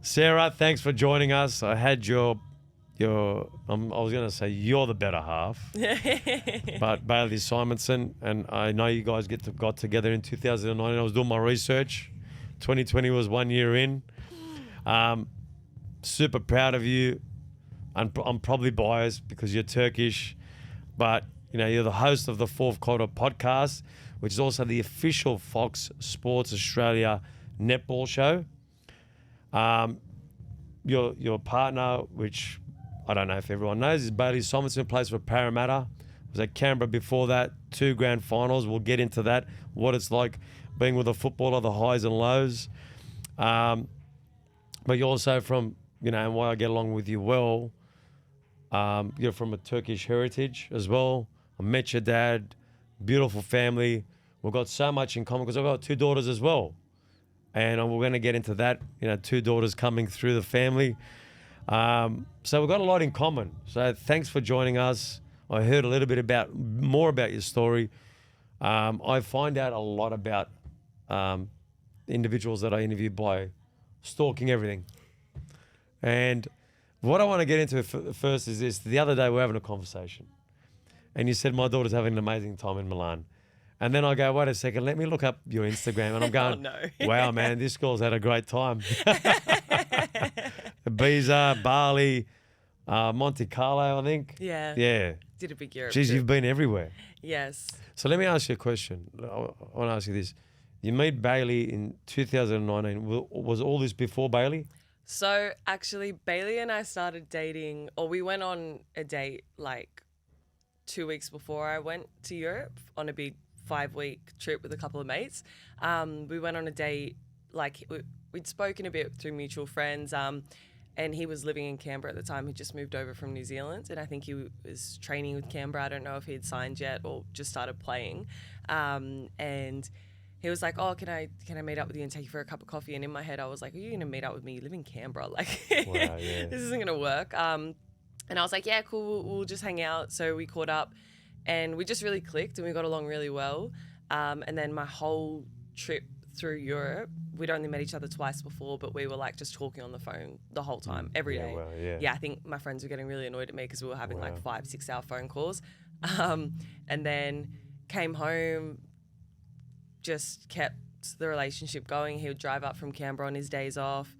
Sarah, thanks for joining us. I had your I was going to say you're the better half, but Bailey Simonson, and I know you guys got together in 2009. I was doing my research. 2020 was 1 year in. Super proud of you. I'm probably biased because you're Turkish, but you're the host of the Fourth Quarter podcast, which is also the official FOX Sports Australia netball show. Your partner, which I don't know if everyone knows, is Bailey Simonson, plays for Parramatta. Was at Canberra before that, 2 grand finals. We'll get into that, what it's like being with a footballer, the highs and lows. But you're also from, and why I get along with you well, you're from a Turkish heritage as well. I met your dad, beautiful family. We've got so much in common because I've got 2 daughters as well. And we're going to get into that, 2 daughters coming through the family. So we've got a lot in common. So thanks for joining us. I heard a little bit more about your story. I find out a lot about individuals that I interview by stalking everything. And what I want to get into first is this. The other day we were having a conversation and you said my daughter's having an amazing time in Milan. And then I go, wait a second, let me look up your Instagram. And I'm going, wow, man, this girl's had a great time. Ibiza, Bali, Monte Carlo, I think. Yeah. Yeah. Did a big Europe Geez, trip. you've been everywhere. Yes. So let me ask you a question. I want to ask you this. You met Bailey in 2019. Was all this before Bailey? So actually, Bailey and I started dating, or we went on a date like 2 weeks before I went to Europe on a big 5-week trip with a couple of mates. We went on a date, like we'd spoken a bit through mutual friends, and he was living in Canberra at the time. He just moved over from New Zealand, and I think he was training with Canberra. I don't know if he had signed yet or just started playing. And he was like, oh, can I meet up with you and take you for a cup of coffee? And in my head, I was like, are you going to meet up with me? You live in Canberra. Like, Wow, yeah. This isn't going to work. And I was like, yeah, cool. We'll just hang out. So we caught up and we just really clicked and we got along really well. And then my whole trip through Europe, we'd only met each other twice before, but we were like just talking on the phone the whole time, every day. Wow, yeah. Yeah, I think my friends were getting really annoyed at me because we were having like 5-6 hour phone calls. And then came home, just kept the relationship going. He would drive up from Canberra on his days off,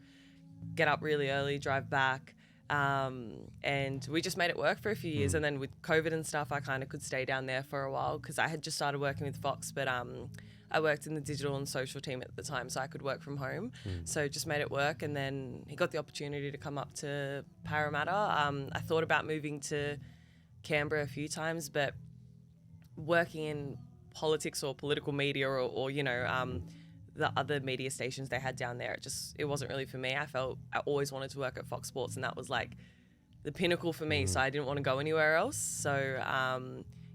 get up really early, drive back. And we just made it work for a few years. And then with COVID and stuff, I kind of could stay down there for a while because I had just started working with Fox, but I worked in the digital and social team at the time, so I could work from home. So just made it work. And then he got the opportunity to come up to Parramatta. I thought about moving to Canberra a few times, but working in politics or political media or the other media stations they had down there, it wasn't really for me. I felt I always wanted to work at Fox Sports, and that was like the pinnacle for me. So I didn't want to go anywhere else. So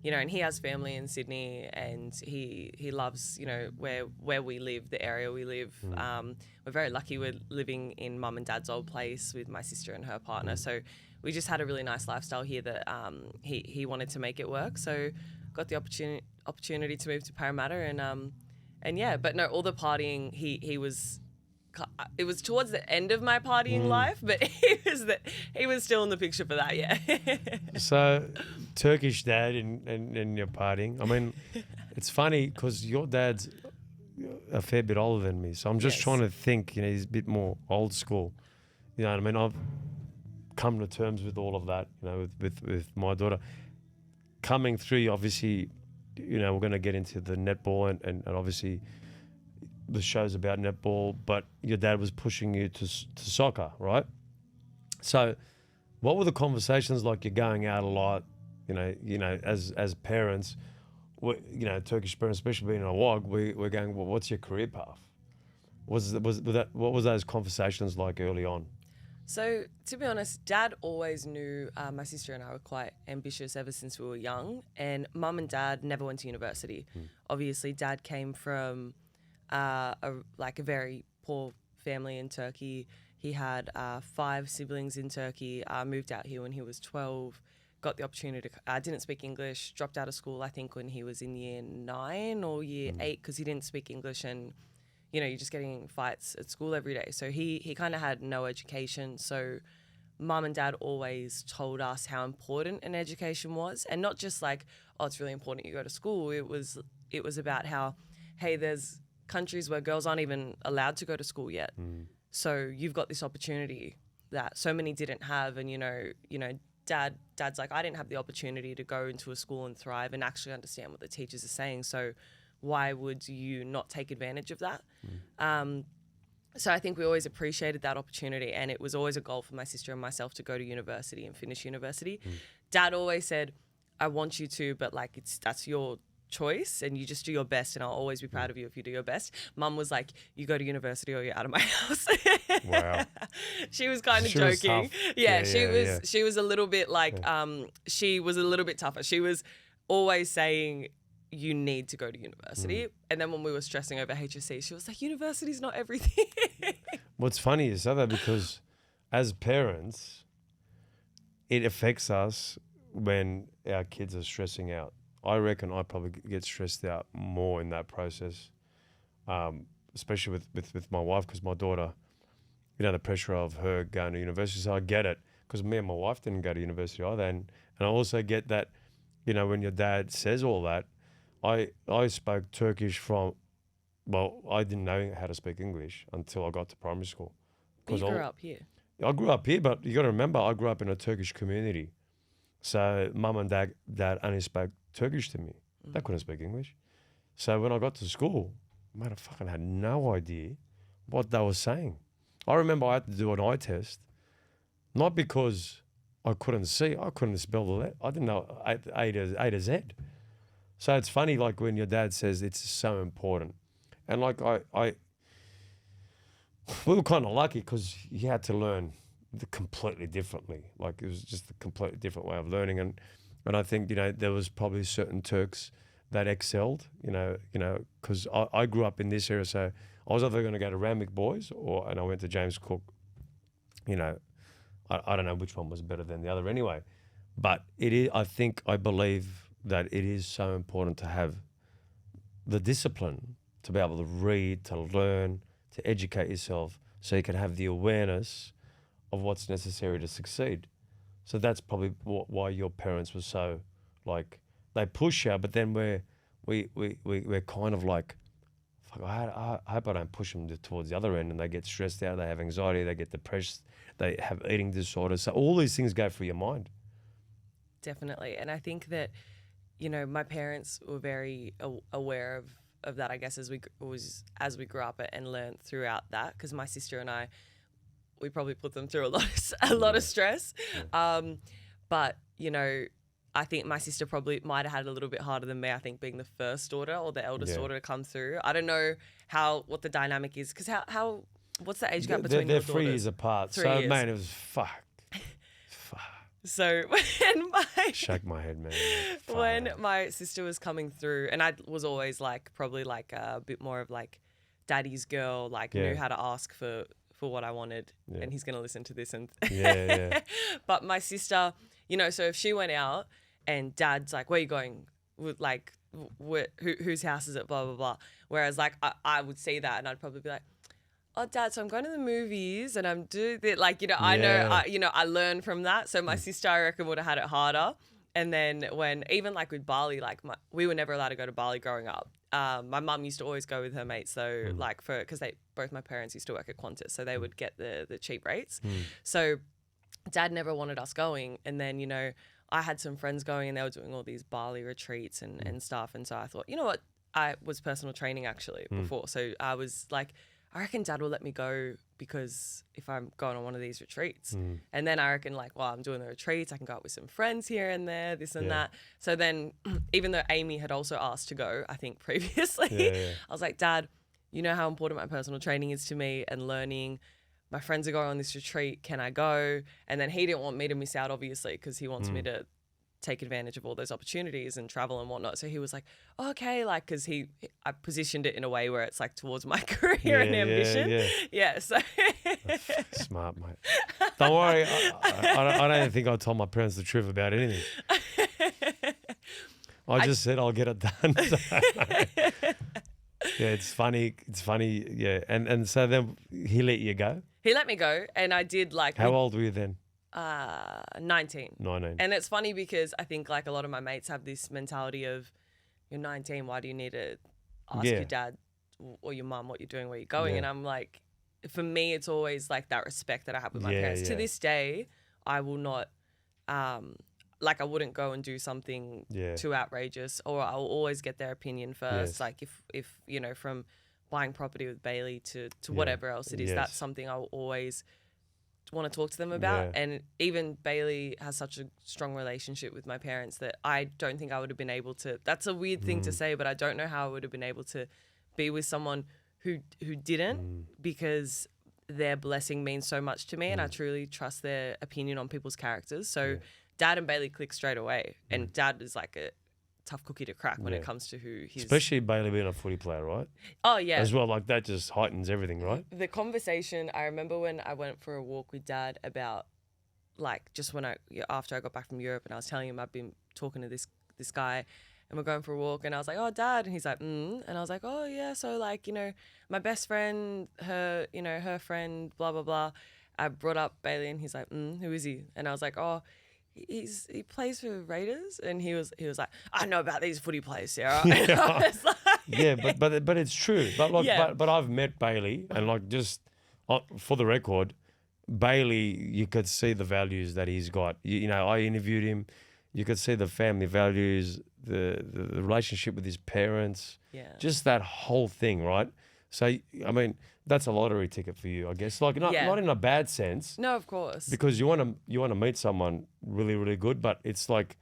and he has family in Sydney, and he loves where we live, the area we live. We're very lucky. We're living in mum and dad's old place with my sister and her partner. So we just had a really nice lifestyle here that he wanted to make it work. So got the opportunity to move to Parramatta, and yeah, but no, all the partying, it was towards the end of my partying life, but he was still in the picture for that, yeah. So, Turkish dad and your partying. I mean, it's funny because your dad's a fair bit older than me, so I'm just trying to think. He's a bit more old school. You know what I mean? I've come to terms with all of that. With my daughter coming through. Obviously, we're going to get into the netball and obviously the show's about netball, but your dad was pushing you to soccer, right? So what were the conversations like? You're going out a lot, as parents, Turkish parents, especially being a WOG, we're going, well, what's your career path? What was those conversations like early on? So, to be honest, Dad always knew my sister and I were quite ambitious ever since we were young, and Mum and Dad never went to university. Obviously, Dad came from a very poor family in Turkey. He had 5 siblings in Turkey, moved out here when he was 12, got the opportunity to, didn't speak English, dropped out of school, I think, when he was in year 9 or year 8 because he didn't speak English, and you know, you're just getting in fights at school every day. So he kind of had no education. So mum and dad always told us how important an education was, and not just like, oh, it's really important you go to school. It was about how, hey, there's countries where girls aren't even allowed to go to school yet. So you've got this opportunity that so many didn't have. And, you know, dad's like, I didn't have the opportunity to go into a school and thrive and actually understand what the teachers are saying. So why would you not take advantage of that? So I think we always appreciated that opportunity, and it was always a goal for my sister and myself to go to university and finish university. Dad always said, I want you to, but like that's your choice and you just do your best, and I'll always be proud of you if you do your best. Mum was like, you go to university or you're out of my house. Wow. She was kind of joking. She was a little bit like, she was a little bit tougher. She was always saying, you need to go to university. And then when we were stressing over HSC, she was like, university's not everything. What's funny is that because as parents, it affects us when our kids are stressing out. I reckon I probably get stressed out more in that process, especially with my wife, because my daughter, you know, the pressure of her going to university. So I get it, because me and my wife didn't go to university either. And I also get that, you know, when your dad says all that, I spoke Turkish I didn't know how to speak English until I got to primary school. You grew up here. I grew up here, but you got to remember, I grew up in a Turkish community. So mum and dad only spoke Turkish to me. They couldn't speak English. So when I got to school, man, I fucking had no idea what they were saying. I remember I had to do an eye test, not because I couldn't see, I couldn't spell the letter. I didn't know A to Z. So it's funny, like when your dad says it's so important. And like we were kind of lucky because he had to learn completely differently. Like it was just a completely different way of learning. And I think, you know, there was probably certain Turks that excelled, you know, because I grew up in this area. So I was either going to go to Randwick Boys and I went to James Cook. You know, I don't know which one was better than the other anyway. But I believe that it is so important to have the discipline to be able to read, to learn, to educate yourself, so you can have the awareness of what's necessary to succeed. So that's probably why your parents were so, like, they push you, but then we're kind of like, fuck, I hope I don't push them towards the other end and they get stressed out, they have anxiety, they get depressed, they have eating disorders. So all these things go through your mind. Definitely. And I think that, you know, my parents were very aware of that, I guess, as we grew up and learned throughout that, because my sister and I, we probably put them through a lot of stress. But, you know, I think my sister probably might have had it a little bit harder than me, I think, being the first daughter or the eldest daughter to come through. I don't know what the dynamic is, because what's the age gap between your daughters? They're 3 years apart. 3 so, years. man, it was fuck. So shake my head, man. When my sister was coming through, and I was always probably a bit more of daddy's girl, knew how to ask for what I wanted, and he's gonna listen to this and But my sister, you know, so if she went out and dad's like, where are you going? With whose house is it? Blah blah blah. Whereas I would see that and I'd probably be like, oh, Dad, so I'm going to the movies and I'm doing it. I know, I learned from that. So my sister, I reckon, would have had it harder. And then even with Bali, we were never allowed to go to Bali growing up. My mum used to always go with her mates. So because both my parents used to work at Qantas, so they would get the cheap rates. So Dad never wanted us going. And then, you know, I had some friends going and they were doing all these Bali retreats and stuff. And so I thought, you know what? I was personal training actually before. So I was like, I reckon Dad will let me go because if I'm going on one of these retreats. And then I reckon I'm doing the retreats, I can go out with some friends here and there, this and that. So then even though Amy had also asked to go, I think previously, I was like, Dad, you know how important my personal training is to me and learning. My friends are going on this retreat. Can I go? And then he didn't want me to miss out, obviously, because he wants me to take advantage of all those opportunities and travel and whatnot. So he was like, oh, okay, because I positioned it in a way where it's towards my career and ambition. Yeah, so. Smart, mate. Don't worry. I don't think I told my parents the truth about anything. I just said I'll get it done. Yeah, it's funny. It's funny. Yeah, and so then he let you go. He let me go, and I did like. How old were you then? 19. 19. And it's funny because I think like a lot of my mates have this mentality of, you're 19, why do you need to ask your dad or your mum what you're doing, where you're going? Yeah. And I'm like, for me, it's always like that respect that I have with my parents. To this day, I will not, like I wouldn't go and do something too outrageous, or I'll always get their opinion first. Like if you know, from buying property with Bailey to whatever else it is, that's something I'll always want to talk to them about. And even Bailey has such a strong relationship with my parents that I don't think I would have been able to. That's a weird thing to say, but I don't know how I would have been able to be with someone who didn't, because their blessing means so much to me, and I truly trust their opinion on people's characters. So Dad and Bailey click straight away, and Dad is like a tough cookie to crack when it comes to who he's... Especially Bailey being a footy player, right? Oh, yeah. As well, like that just heightens everything, right? The conversation, I remember when I went for a walk with Dad about, like, just when after I got back from Europe, and I was telling him I've been talking to this guy, and we're going for a walk, and I was like, oh, Dad, and he's like, and I was like, oh, yeah, so, like, you know, my best friend, her friend, blah, blah, blah. I brought up Bailey, and he's like, who is he? And I was like, oh, he plays for Raiders, and he was like, I know about these footy players, Sarah. And I was like, but it's true. But like, but I've met Bailey, and like, just for the record, Bailey, you could see the values that he's got. You know, I interviewed him. You could see the family values, the relationship with his parents, just that whole thing, right? So, I mean, that's a lottery ticket for you, I guess. Like, not in a bad sense. No, of course. Because you want to meet someone really, really good, but it's like,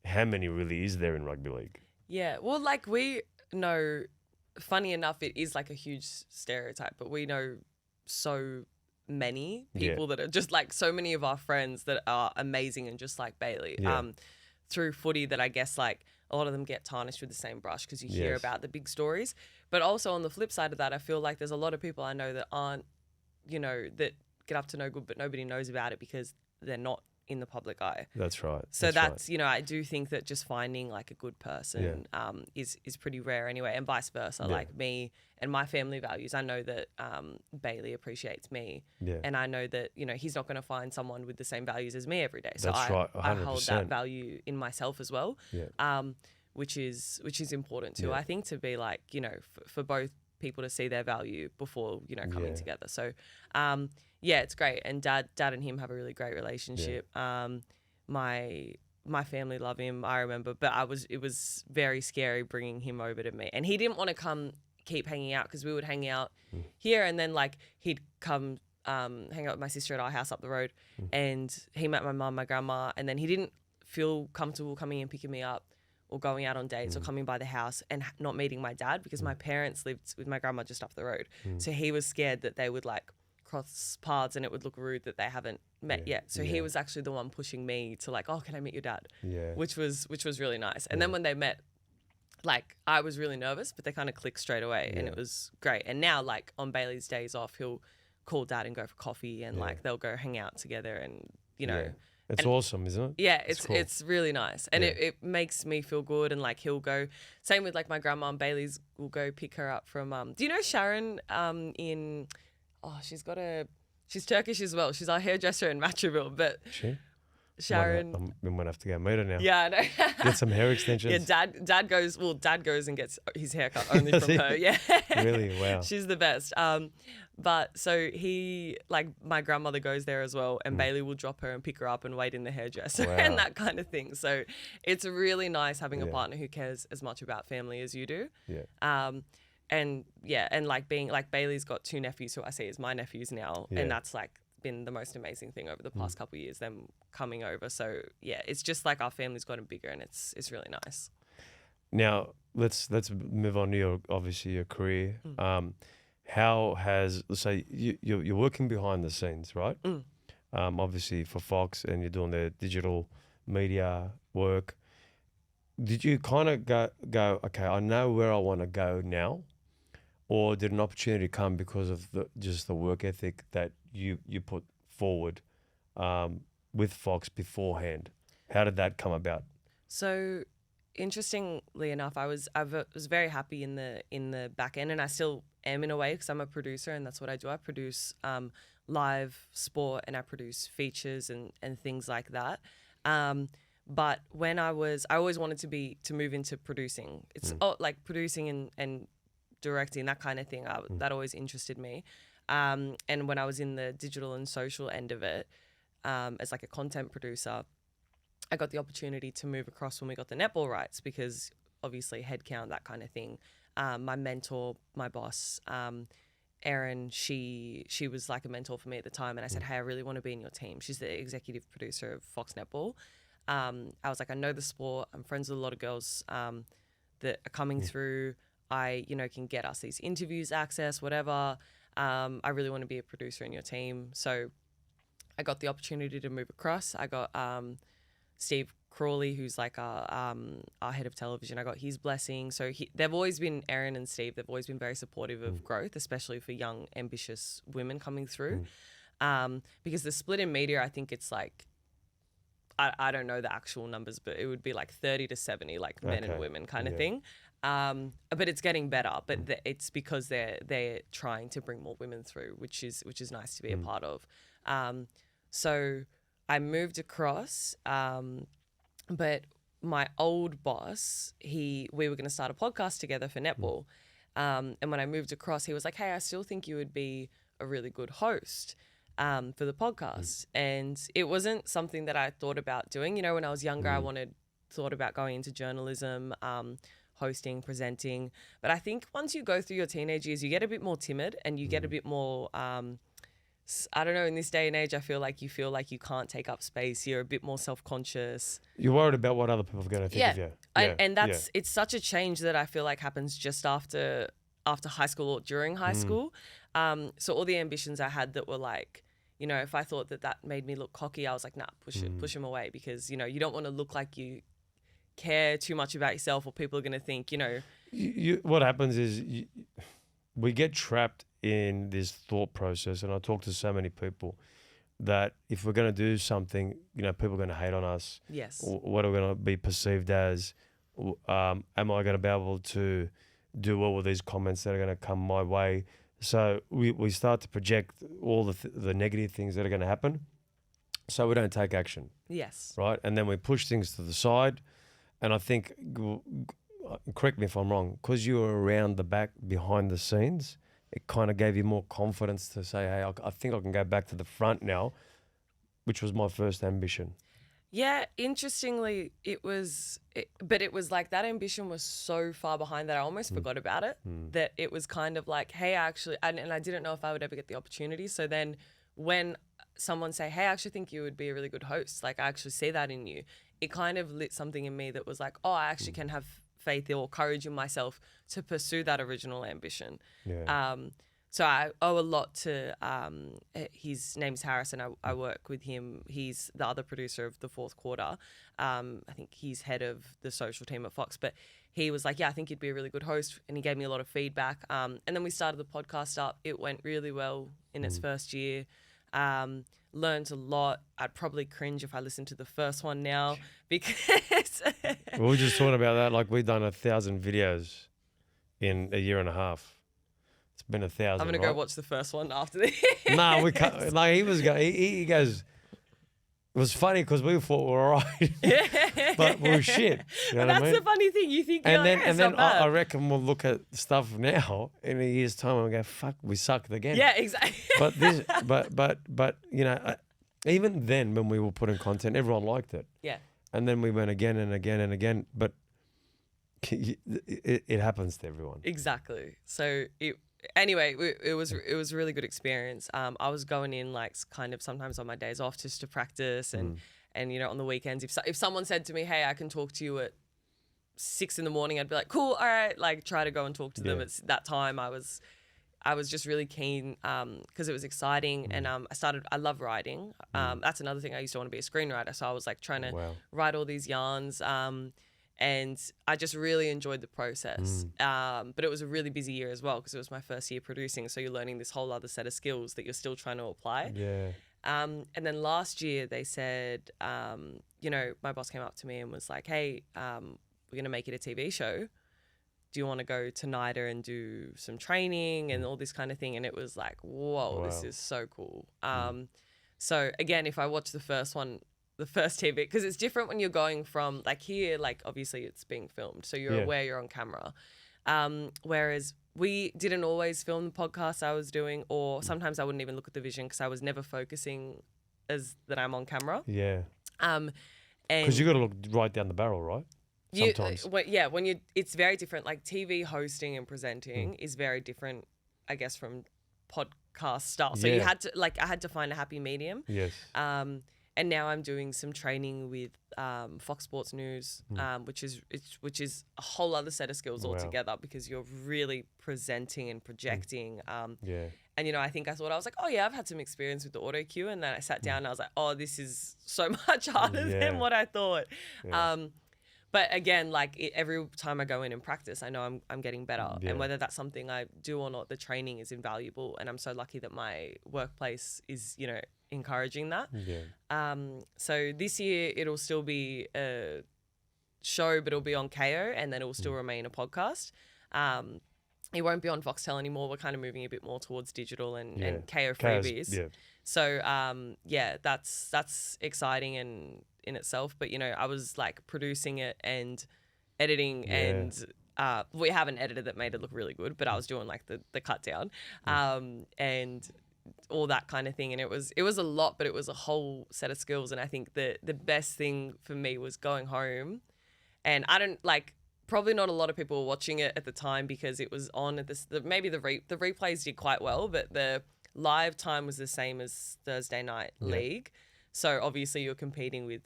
how many really is there in rugby league? Yeah, well, like we know, funny enough, it is like a huge stereotype, but we know so many people that are just like, so many of our friends that are amazing and just like Bailey through footy, that I guess like a lot of them get tarnished with the same brush because you hear about the big stories. But also on the flip side of that, I feel like there's a lot of people I know that aren't, you know, that get up to no good, but nobody knows about it because they're not in the public eye. That's right. So that's you know, I do think that just finding like a good person is pretty rare anyway, and vice versa. Like me and my family values, I know that Bailey appreciates me, and I know that, you know, he's not going to find someone with the same values as me every day. So that's right, 100%. I hold that value in myself as well, which is important too. I think, to be like, you know, for both people to see their value before, you know, coming together. So yeah, it's great. And dad and him have a really great relationship. My family love him, I remember, but it was very scary bringing him over to me. And he didn't want to keep hanging out, because we would hang out here, and then like he'd come hang out with my sister at our house up the road, and he met my mum, my grandma, and then he didn't feel comfortable coming and picking me up or going out on dates or coming by the house and not meeting my dad, because my parents lived with my grandma just up the road. So he was scared that they would like cross paths and it would look rude that they haven't met yet. So he was actually the one pushing me to like, oh, can I meet your dad? Which was really nice. And then when they met, like, I was really nervous, but they kind of clicked straight away, and it was great. And now, like, on Bailey's days off, he'll call Dad and go for coffee, and like they'll go hang out together, and you know. It's awesome, isn't it? Yeah, cool. It's really nice, and it makes me feel good. And like he'll go, same with like my grandma and Bailey's will go pick her up from. Do you know Sharon? She's Turkish as well. She's our hairdresser in Matraville, but Sharon. We might have to go meet her now. Yeah, I know. Get some hair extensions. Yeah, Dad goes and gets his haircut only from her. Yeah. Really? Wow. She's the best. But so my grandmother goes there as well, and Bailey will drop her and pick her up and wait in the hairdresser and that kind of thing. So it's really nice having a partner who cares as much about family as you do. Yeah. And like being like Bailey's got 2 nephews who I see as my nephews now, and that's like been the most amazing thing over the past couple of years, them coming over. So yeah, it's just like our family's gotten bigger, and it's really nice. Now let's move on to your career. How has, let's say you're working behind the scenes, right? Obviously for Fox, and you're doing the digital media work. Did you kind of go, okay, I know where I want to go now? Or did an opportunity come because of just the work ethic that you put forward with Fox beforehand? How did that come about? So interestingly enough, I was very happy in the back end, and I still am in a way because I'm a producer and that's what I do. I produce live sport and I produce features and things like that. But when I always wanted to move into producing. It's like producing and directing, that kind of thing. That always interested me. And when I was in the digital and social end of it, as like a content producer, I got the opportunity to move across when we got the netball rights because obviously headcount, that kind of thing. My mentor, my boss, Erin, she was like a mentor for me at the time, and I said, hey, I really want to be in your team. She's the executive producer of FOX Netball. I was like, I know the sport. I'm friends with a lot of girls that are coming through. I, can get us these interviews, access, whatever. I really want to be a producer in your team. So I got the opportunity to move across. I got Steve Crawley, who's like our head of television. I got his blessing. So they've always been, Erin and Steve, they've always been very supportive of growth, especially for young, ambitious women coming through. Because the split in media, I think it's like, I don't know the actual numbers, but it would be like 30 to 70, like men and women kind of thing. But it's getting better. But it's because they're trying to bring more women through, which is nice to be a part of. So I moved across, but my old boss, we were going to start a podcast together for netball. And when I moved across, he was like, hey, I still think you would be a really good host for the podcast. And it wasn't something that I thought about doing. When I was younger, I thought about going into journalism, hosting, presenting. But I think once you go through your teenage years, you get a bit more timid and you get a bit more, I don't know, in this day and age, I feel like you can't take up space. You're a bit more self-conscious. You're worried about what other people are going to think of you. And it's such a change that I feel like happens just after high school or during high school. So all the ambitions I had that were like, if I thought that made me look cocky, I was like, nah, push them away, because, you don't want to look like you care too much about yourself or people are going to think, What happens is we get trapped in this thought process, and I talk to so many people that if we're going to do something, people are going to hate on us. Yes. What are we going to be perceived as? Am I going to be able to do well with these comments that are going to come my way? So we start to project all the negative things that are going to happen, so we don't take action. Yes. Right? And then we push things to the side. And I think, correct me if I'm wrong, because you were around the back, behind the scenes, it kind of gave you more confidence to say, hey, I think I can go back to the front now, which was my first ambition. Yeah, interestingly, it was like that ambition was so far behind that I almost forgot about it, that it was kind of like, hey, and I didn't know if I would ever get the opportunity. So then when someone say, hey, I actually think you would be a really good host, like I actually see that in you, it kind of lit something in me that was like, oh, I actually can have faith or courage in myself to pursue that original ambition. Yeah. So I owe a lot to, his name's Harris, and I work with him. He's the other producer of The Fourth Quarter. I think he's head of the social team at Fox, but he was like, yeah, I think you'd be a really good host. And he gave me a lot of feedback. And then we started the podcast up. It went really well in its first year. Learned a lot. I'd probably cringe if I listened to the first one now, because we were just talking about that. Like, we've done 1,000 videos in a year and a half. It's been 1,000. I'm gonna go watch the first one after this. No, we can't. Like, he goes. It was funny because we thought we were right, but we were shit. You know what I mean? That's the funny thing. You think, and then it's not bad. I reckon we'll look at stuff now in a year's time and go, fuck, we sucked again. Yeah, exactly. but even then, when we were putting content, everyone liked it. Yeah. And then we went again and again and again, but it happens to everyone. Exactly. So anyway, it was a really good experience. I was going in like kind of sometimes on my days off just to practice, and on the weekends, if someone said to me, hey, I can talk to you at 6 a.m, I'd be like, cool, all right, like try to go and talk to them at that time. I was just really keen because it was exciting, and I love writing. That's another thing. I used to want to be a screenwriter, so I was like trying to write all these yarns. And I just really enjoyed the process. But it was a really busy year as well, because it was my first year producing. So you're learning this whole other set of skills that you're still trying to apply. Yeah. And then last year they said, my boss came up to me and was like, hey, we're going to make it a TV show. Do you want to go to NIDA and do some training and all this kind of thing? And it was like, whoa, this is so cool. So again, if I watch the first TV, because it's different when you're going from like here, like obviously it's being filmed. So you're aware you're on camera. Whereas we didn't always film the podcast I was doing, or sometimes I wouldn't even look at the vision because I was never focusing as that I'm on camera. Yeah. And because you got to look right down the barrel, right? Sometimes. It's very different. Like TV hosting and presenting is very different, I guess, from podcast style. So you had to I had to find a happy medium. Yes. And now I'm doing some training with Fox Sports News, which is a whole other set of skills altogether, because you're really presenting and projecting. And, you know, I was like, oh, yeah, I've had some experience with the auto cue. And then I sat down and I was like, oh, this is so much harder than what I thought. Yeah. But again, every time I go in and practice, I know I'm getting better. Yeah. And whether that's something I do or not, the training is invaluable. And I'm so lucky that my workplace is, you know, encouraging that. Yeah. So this year it'll still be a show, but it'll be on KO, and then it will still remain a podcast. It won't be on Foxtel anymore. We're kind of moving a bit more towards digital and KO freebies. Yeah. So that's exciting and in itself. But you know, I was like producing it and editing and we have an editor that made it look really good, but I was doing like the cut down and all that kind of thing. And it was a lot, but it was a whole set of skills. And I think the best thing for me was going home, and I don't like. Probably not a lot of people were watching it at the time because it was on at this. Maybe the replays did quite well, but the live time was the same as Thursday night league. So obviously you're competing with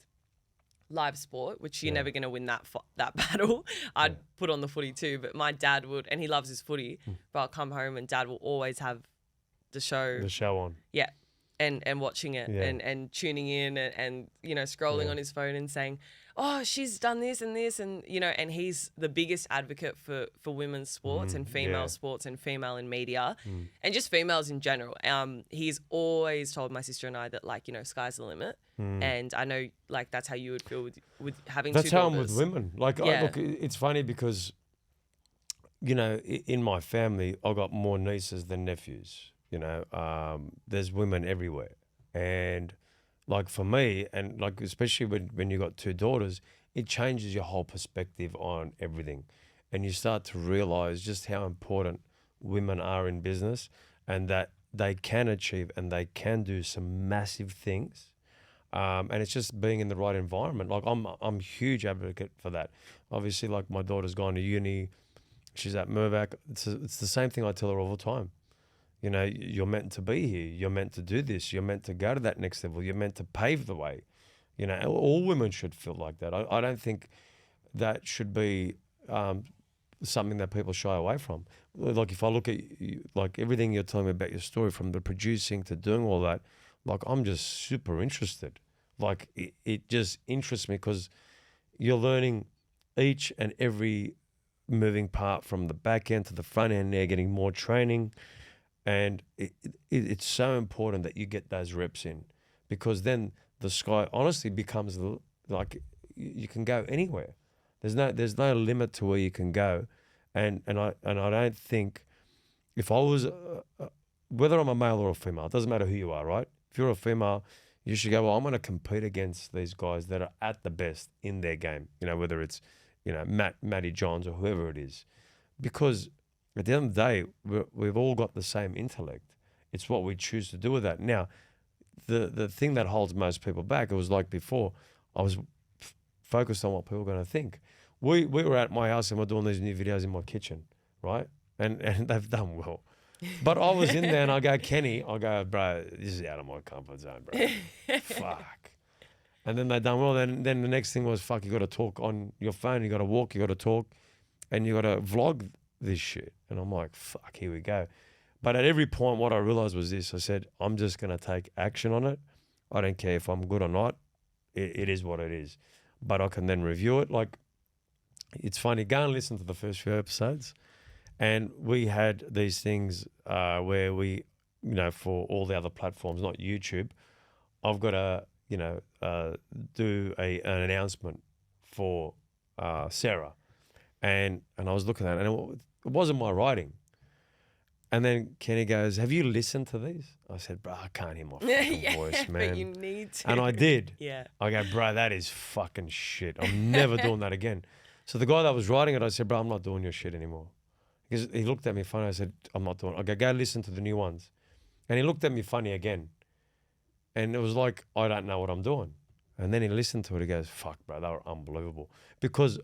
live sport, which you're never going to win that battle. I'd put on the footy too, but my dad would, and he loves his footy. But I'll come home and Dad will always have the show on. Yeah. And watching it and tuning in and you know, scrolling on his phone and saying, oh, she's done this and this, and you know, and he's the biggest advocate for women's sports and female sports and female in media and just females in general. He's always told my sister and I that, like, you know, sky's the limit. And I know, like, that's how you would feel with having that's two daughters. how I'm with women. Like, look, it's funny because, you know, in my family, I got more nieces than nephews. You know, there's women everywhere. And like for me, and like especially when you got two daughters, it changes your whole perspective on everything. And you start to realize just how important women are in business, and that they can achieve and they can do some massive things. And it's just being in the right environment. Like I'm a huge advocate for that. Obviously, like my daughter's gone to uni, she's at Mervac. It's the same thing I tell her all the time. You know, you're meant to be here. You're meant to do this. You're meant to go to that next level. You're meant to pave the way. You know, all women should feel like that. I don't think that should be something that people shy away from. Like if I look at like everything you're telling me about your story, from the producing to doing all that, like I'm just super interested. Like it just interests me because you're learning each and every moving part from the back end to the front end. They're getting more training. And it's so important that you get those reps in, because then the sky honestly becomes like you can go anywhere. There's no limit to where you can go, and I don't think if I was whether I'm a male or a female, it doesn't matter who you are, right? If you're a female, you should go, well, I'm going to compete against these guys that are at the best in their game. You know, whether it's, you know, Matty Johns or whoever it is, because at the end of the day, we've all got the same intellect. It's what we choose to do with that. Now, the thing that holds most people back, it was like before, I was focused on what people were going to think. We were at my house and we're doing these new videos in my kitchen, right? And they've done well. But I was in there and I go, Kenny, bro, this is out of my comfort zone, bro. Fuck. And then they done well. Then the next thing was, fuck, you got to talk on your phone. You got to walk, you got to talk, and you got to vlog this shit. And I'm like, fuck, here we go. But at every point, what I realized was this. I said, I'm just going to take action on it. I don't care if I'm good or not. It is what it is. But I can then review it. Like, it's funny. Go and listen to the first few episodes. And we had these things where we, you know, for all the other platforms, not YouTube, I've got to, you know, do an announcement for Sarah, and I was looking at it, and it wasn't my writing. And then Kenny goes, "Have you listened to these?" I said, "Bro, I can't hear my fucking voice, man." But you need to. And I did. Yeah. I go, "Bro, that is fucking shit. I'm never doing that again." So the guy that was writing it, I said, "Bro, I'm not doing your shit anymore." Because he looked at me funny. I said, "I'm not doing it." I go listen to the new ones. And he looked at me funny again. And it was like, I don't know what I'm doing. And then he listened to it. He goes, "Fuck, bro, they were unbelievable." Because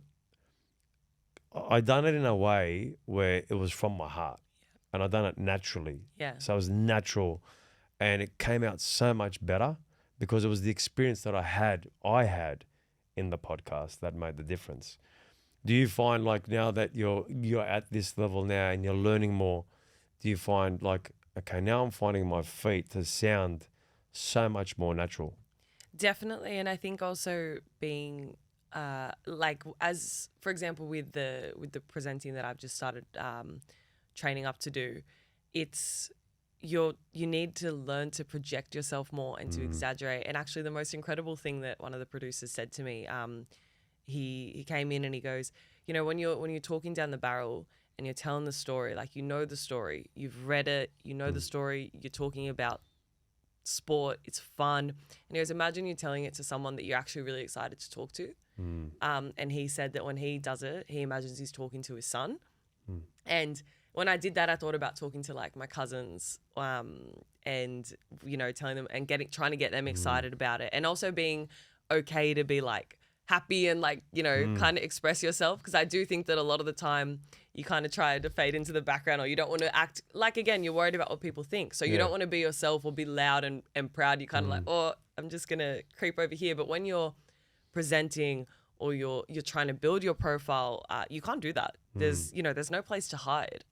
I done it in a way where it was from my heart. And I done it naturally. Yeah. So it was natural. And it came out so much better because it was the experience that I had in the podcast that made the difference. Do you find like now that you're at this level now and you're learning more, do you find like, okay, now I'm finding my feet to sound so much more natural? Definitely. And I think also being like, as for example with the presenting that I've just started training up to do, it's you need to learn to project yourself more and to exaggerate. And actually the most incredible thing that one of the producers said to me, he came in and he goes, you know, when you're talking down the barrel and you're telling the story, like, you know the story, you've read it, you know the story, you're talking about sport, it's fun. And he goes, imagine you're telling it to someone that you're actually really excited to talk to. And he said that when he does it, he imagines he's talking to his son. And when I did that, I thought about talking to like my cousins, and, you know, telling them and trying to get them excited about it, and also being okay to be like happy and like, you know, kind of express yourself. Because I do think that a lot of the time you kind of try to fade into the background, or you don't want to act like, again, you're worried about what people think. So you don't want to be yourself or be loud and proud. You kind of like, oh, I'm just going to creep over here. But when you're presenting or you're trying to build your profile, you can't do that. There's, you know, there's no place to hide.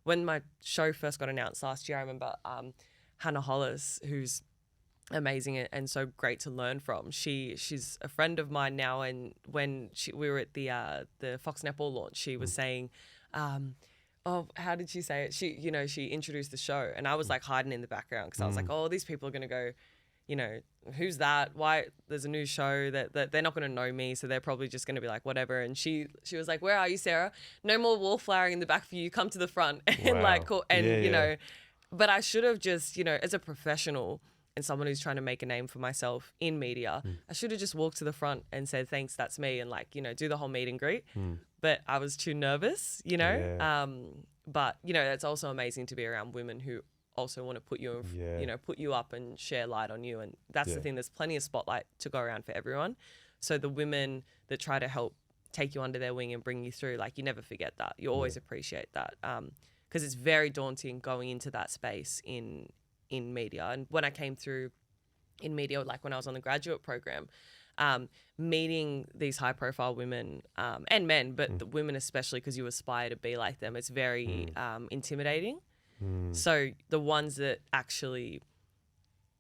When my show first got announced last year, I remember Hannah Hollis, who's amazing and so great to learn from. She's a friend of mine now, and when we were at the FOX Netball launch, she was saying, oh, how did she say it? She introduced the show, and I was like hiding in the background because I was like, oh, these people are gonna go, you know, who's that? Why? There's a new show that they're not going to know me, so they're probably just going to be like, whatever. And she was like, "Where are you, Sarah? No more wallflowering in the back for you. Come to the front." And like, cool. And you know, but I should have just, you know, as a professional and someone who's trying to make a name for myself in media, I should have just walked to the front and said, "Thanks, that's me," and like, you know, do the whole meet and greet. But I was too nervous, you know. But you know, it's also amazing to be around women who also want to put you in, you know, put you up and share light on you. And that's the thing, there's plenty of spotlight to go around for everyone. So the women that try to help take you under their wing and bring you through, like, you never forget that. You always appreciate that, because it's very daunting going into that space in media. And when I came through in media, like when I was on the graduate program, meeting these high profile women and men, but the women especially, because you aspire to be like them, it's very intimidating. So the ones that actually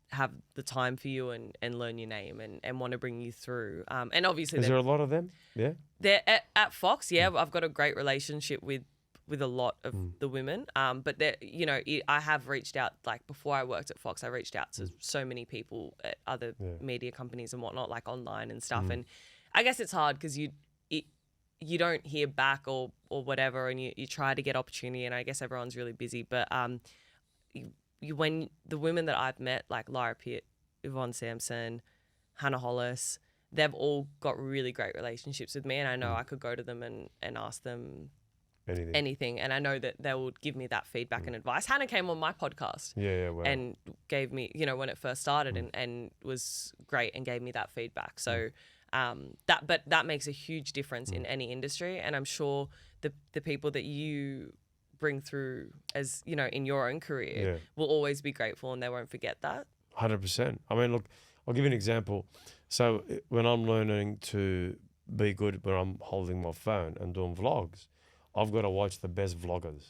have the time for you and learn your name and want to bring you through. And obviously, is there a lot of them? Yeah. They're at Fox. Yeah, I've got a great relationship with a lot of the women. But you know, I have reached out, like before I worked at Fox, I reached out to so many people at other media companies and whatnot, like online and stuff. And I guess it's hard because you don't hear back or whatever, and you try to get opportunity, and I guess everyone's really busy. But when the women that I've met, like Lyra Pitt, Yvonne Sampson, Hannah Hollis, they've all got really great relationships with me, and I know I could go to them and ask them anything, and I know that they would give me that feedback and advice. Hannah came on my podcast wow. and gave me, you know, when it first started and was great and gave me that feedback. So that makes a huge difference in any industry, and I'm sure the people that you bring through, as you know, in your own career will always be grateful, and they won't forget that. 100%. I mean, look, I'll give you an example. So when I'm learning to be good when I'm holding my phone and doing vlogs, I've got to watch the best vloggers.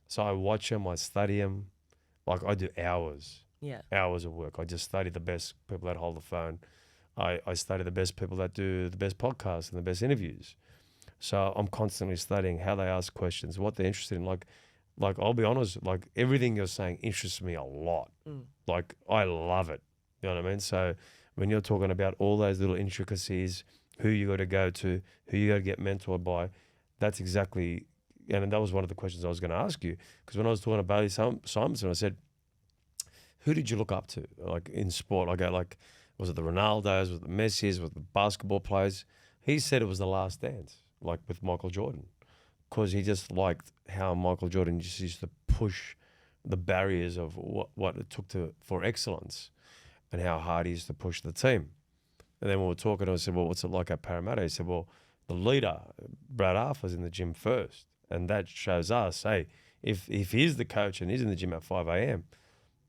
So I watch them, I study them, like I do hours of work. I just study the best people that hold the phone. I study the best people that do the best podcasts and the best interviews. So I'm constantly studying how they ask questions, what they're interested in. Like I'll be honest, like everything you're saying interests me a lot. Like I love it. You know what I mean? So when you're talking about all those little intricacies who you got to go to, who you got to get mentored by. That's exactly, and that was one of the questions I was going to ask you, because when I was talking to Bailey Simonson, I said, who did you look up to, like in sport? I go, like, was it the Ronaldos, was it the Messi's, was it the basketball players? He said it was The Last Dance, like with Michael Jordan, because he just liked how Michael Jordan just used to push the barriers of what it took for excellence, and how hard he used to push the team. And then we were talking, I said, well, what's it like at Parramatta? He said, well, the leader, Brad Arthur, was in the gym first. And that shows us, hey, if he's the coach and he's in the gym at 5 a.m.,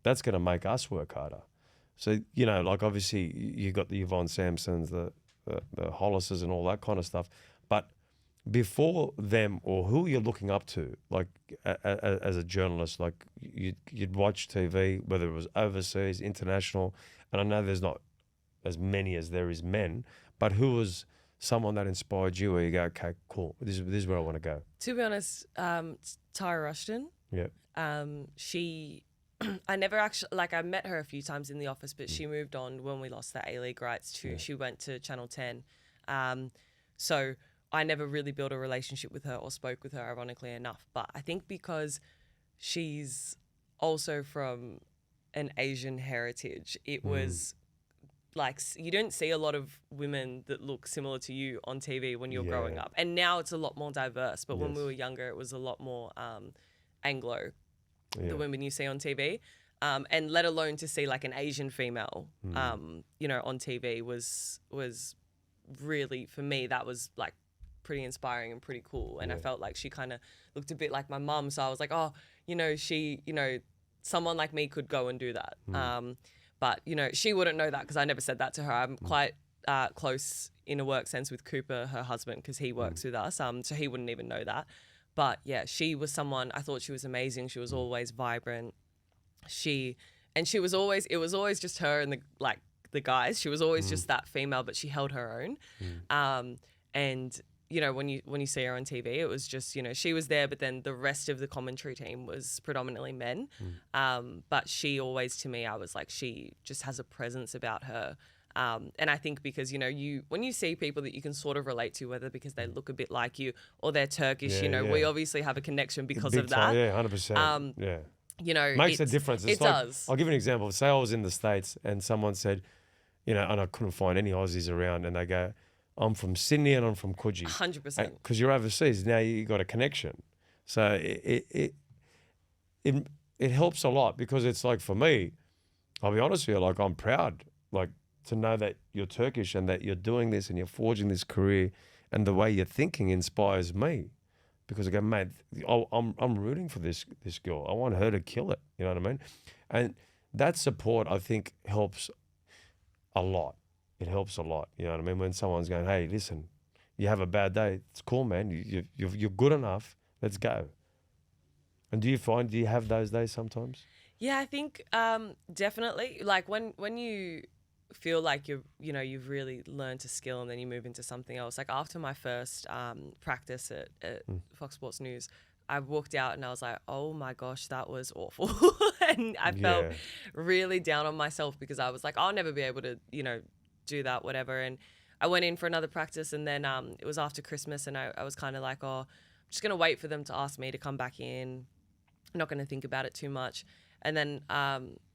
that's going to make us work harder. So, you know, like obviously you got the Yvonne Sampsons, the Hollises and all that kind of stuff. But before them, or who you're looking up to, like as a journalist, like you'd watch TV, whether it was overseas, international, and I know there's not as many as there is men, but who was someone that inspired you where you go, okay, cool, this is where I want to go? To be honest, Tara Rushton. Yeah. I never actually, like I met her a few times in the office, but she moved on when we lost the A-League rights she went to Channel 10. So I never really built a relationship with her or spoke with her, ironically enough. But I think because she's also from an Asian heritage, it was like you don't see a lot of women that look similar to you on TV when you're growing up. And now it's a lot more diverse. But when we were younger, it was a lot more Anglo, the women you see on TV. And let alone to see like an Asian female, you know, on TV was really, for me, that was like pretty inspiring and pretty cool. And I felt like she kind of looked a bit like my mum. So I was like, oh, you know, someone like me could go and do that. But, you know, she wouldn't know that because I never said that to her. I'm quite close in a work sense with Cooper, her husband, because he works with us. So he wouldn't even know that. But yeah, she was someone, I thought she was amazing. She was always vibrant. It was always just her and the guys. She was always just that female, but she held her own. And, you know, when you see her on TV, it was just, you know, she was there, but then the rest of the commentary team was predominantly men. But she always, to me, I was like, she just has a presence about her. And I think because, you know, when you see people that you can sort of relate to, whether because they look a bit like you or they're Turkish, we obviously have a connection because of that. Yeah, 100%. You know, makes a difference. It like, does. I'll give you an example. Say I was in the States and someone said, you know, and I couldn't find any Aussies around, and they go, I'm from Sydney and I'm from Coogee. 100%. Because you're overseas, now you got a connection. So it helps a lot, because it's like, for me, I'll be honest with you, like I'm proud, like to know that you're Turkish and that you're doing this and you're forging this career, and the way you're thinking inspires me. Because I go, mate, I'm rooting for this girl. I want her to kill it. You know what I mean? And that support, I think, helps a lot. It helps a lot. You know what I mean? When someone's going, hey, listen, you have a bad day. It's cool, man. You're good enough. Let's go. And do you have those days sometimes? Yeah, I think definitely. Like when you feel like you've really learned a skill and then you move into something else. Like after my first practice at Fox Sports News, I walked out and I was like, oh my gosh, that was awful. And I felt really down on myself because I was like, I'll never be able to, you know, do that, whatever. And I went in for another practice, and then it was after Christmas, and I was kind of like, oh, I'm just going to wait for them to ask me to come back in. I'm not going to think about it too much. And then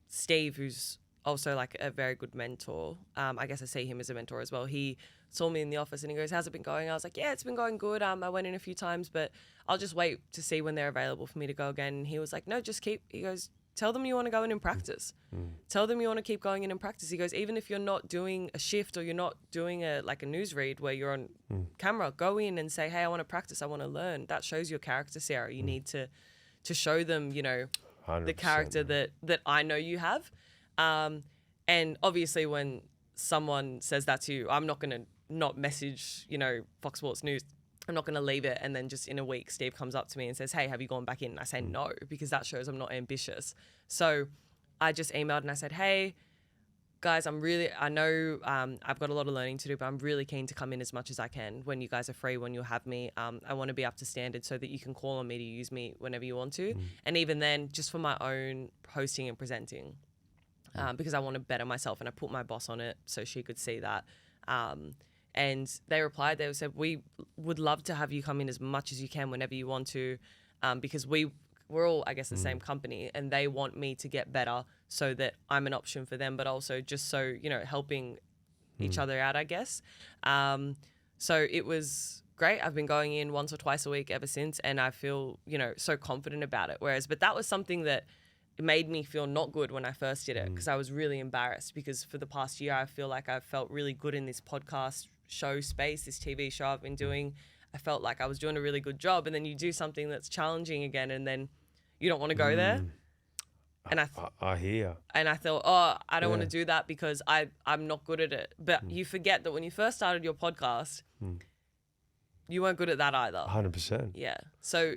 Steve, who's also like a very good mentor, I guess I see him as a mentor as well. He saw me in the office and he goes, how's it been going? I was like, yeah, it's been going good. I went in a few times, but I'll just wait to see when they're available for me to go again. And he was like, no, he goes, tell them you want to go in and practice. Tell them you want to keep going in and practice. He goes, even if you're not doing a shift or you're not doing a news read where you're on camera, go in and say, hey, I want to practice. I want to learn. That shows your character, Sarah. You need to show them, you know, the character that I know you have. And obviously when someone says that to you, I'm not going to not message, you know, Fox Sports News. I'm not going to leave it. And then just in a week, Steve comes up to me and says, hey, have you gone back in? And I say no, because that shows I'm not ambitious. So I just emailed and I said, hey, guys, I know I've got a lot of learning to do, but I'm really keen to come in as much as I can when you guys are free, when you'll have me. I want to be up to standard so that you can call on me to use me whenever you want to. And even then, just for my own hosting and presenting, because I want to better myself, and I put my boss on it so she could see that. And they replied, they said, we would love to have you come in as much as you can whenever you want to, because we're all, I guess, the same company, and they want me to get better so that I'm an option for them, but also just so, helping each other out, I guess. So it was great. I've been going in once or twice a week ever since, and I feel, so confident about it. But that was something that made me feel not good when I first did it, because I was really embarrassed, because for the past year, I feel like I've felt really good in this podcast show space, this TV show I've been doing. I felt like I was doing a really good job, and then you do something that's challenging again, and then you don't want to go there. And I hear. And I thought, I don't want to do that because I'm not good at it. But you forget that when you first started your podcast, you weren't good at that either. 100%. Yeah. So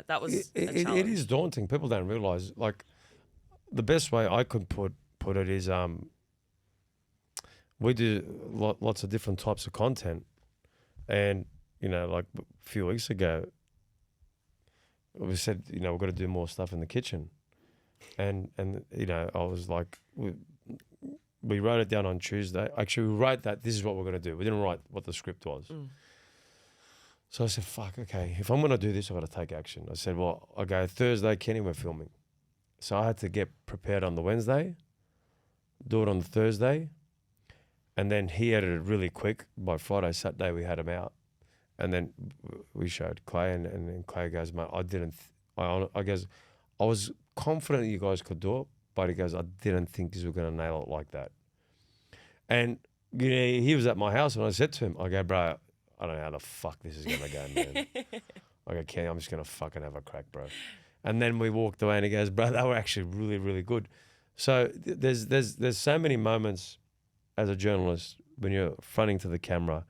that was a challenge. It is daunting. People don't realize, like, the best way I could put it is we do lots of different types of content. And, like a few weeks ago, we said, we've got to do more stuff in the kitchen. And I was like, we wrote it down on Tuesday. Actually, we wrote that this is what we're going to do. We didn't write what the script was. So I said, fuck, okay, if I'm going to do this, I've got to take action. I said, well, okay, Thursday, Kenny, we're filming. So I had to get prepared on the Wednesday, do it on the Thursday, and then he edited really quick. By Friday, Saturday, we had him out. And then we showed Clay, and then Clay goes, mate, I guess I was confident you guys could do it, but he goes, I didn't think you were going to nail it like that. And he was at my house, and I said to him, I go, bro, I don't know how the fuck this is going to go, man. I go, Kenny, I'm just going to fucking have a crack, bro. And then we walked away, and he goes, bro, they were actually really, really good. So there's so many moments as a journalist when you're fronting to the camera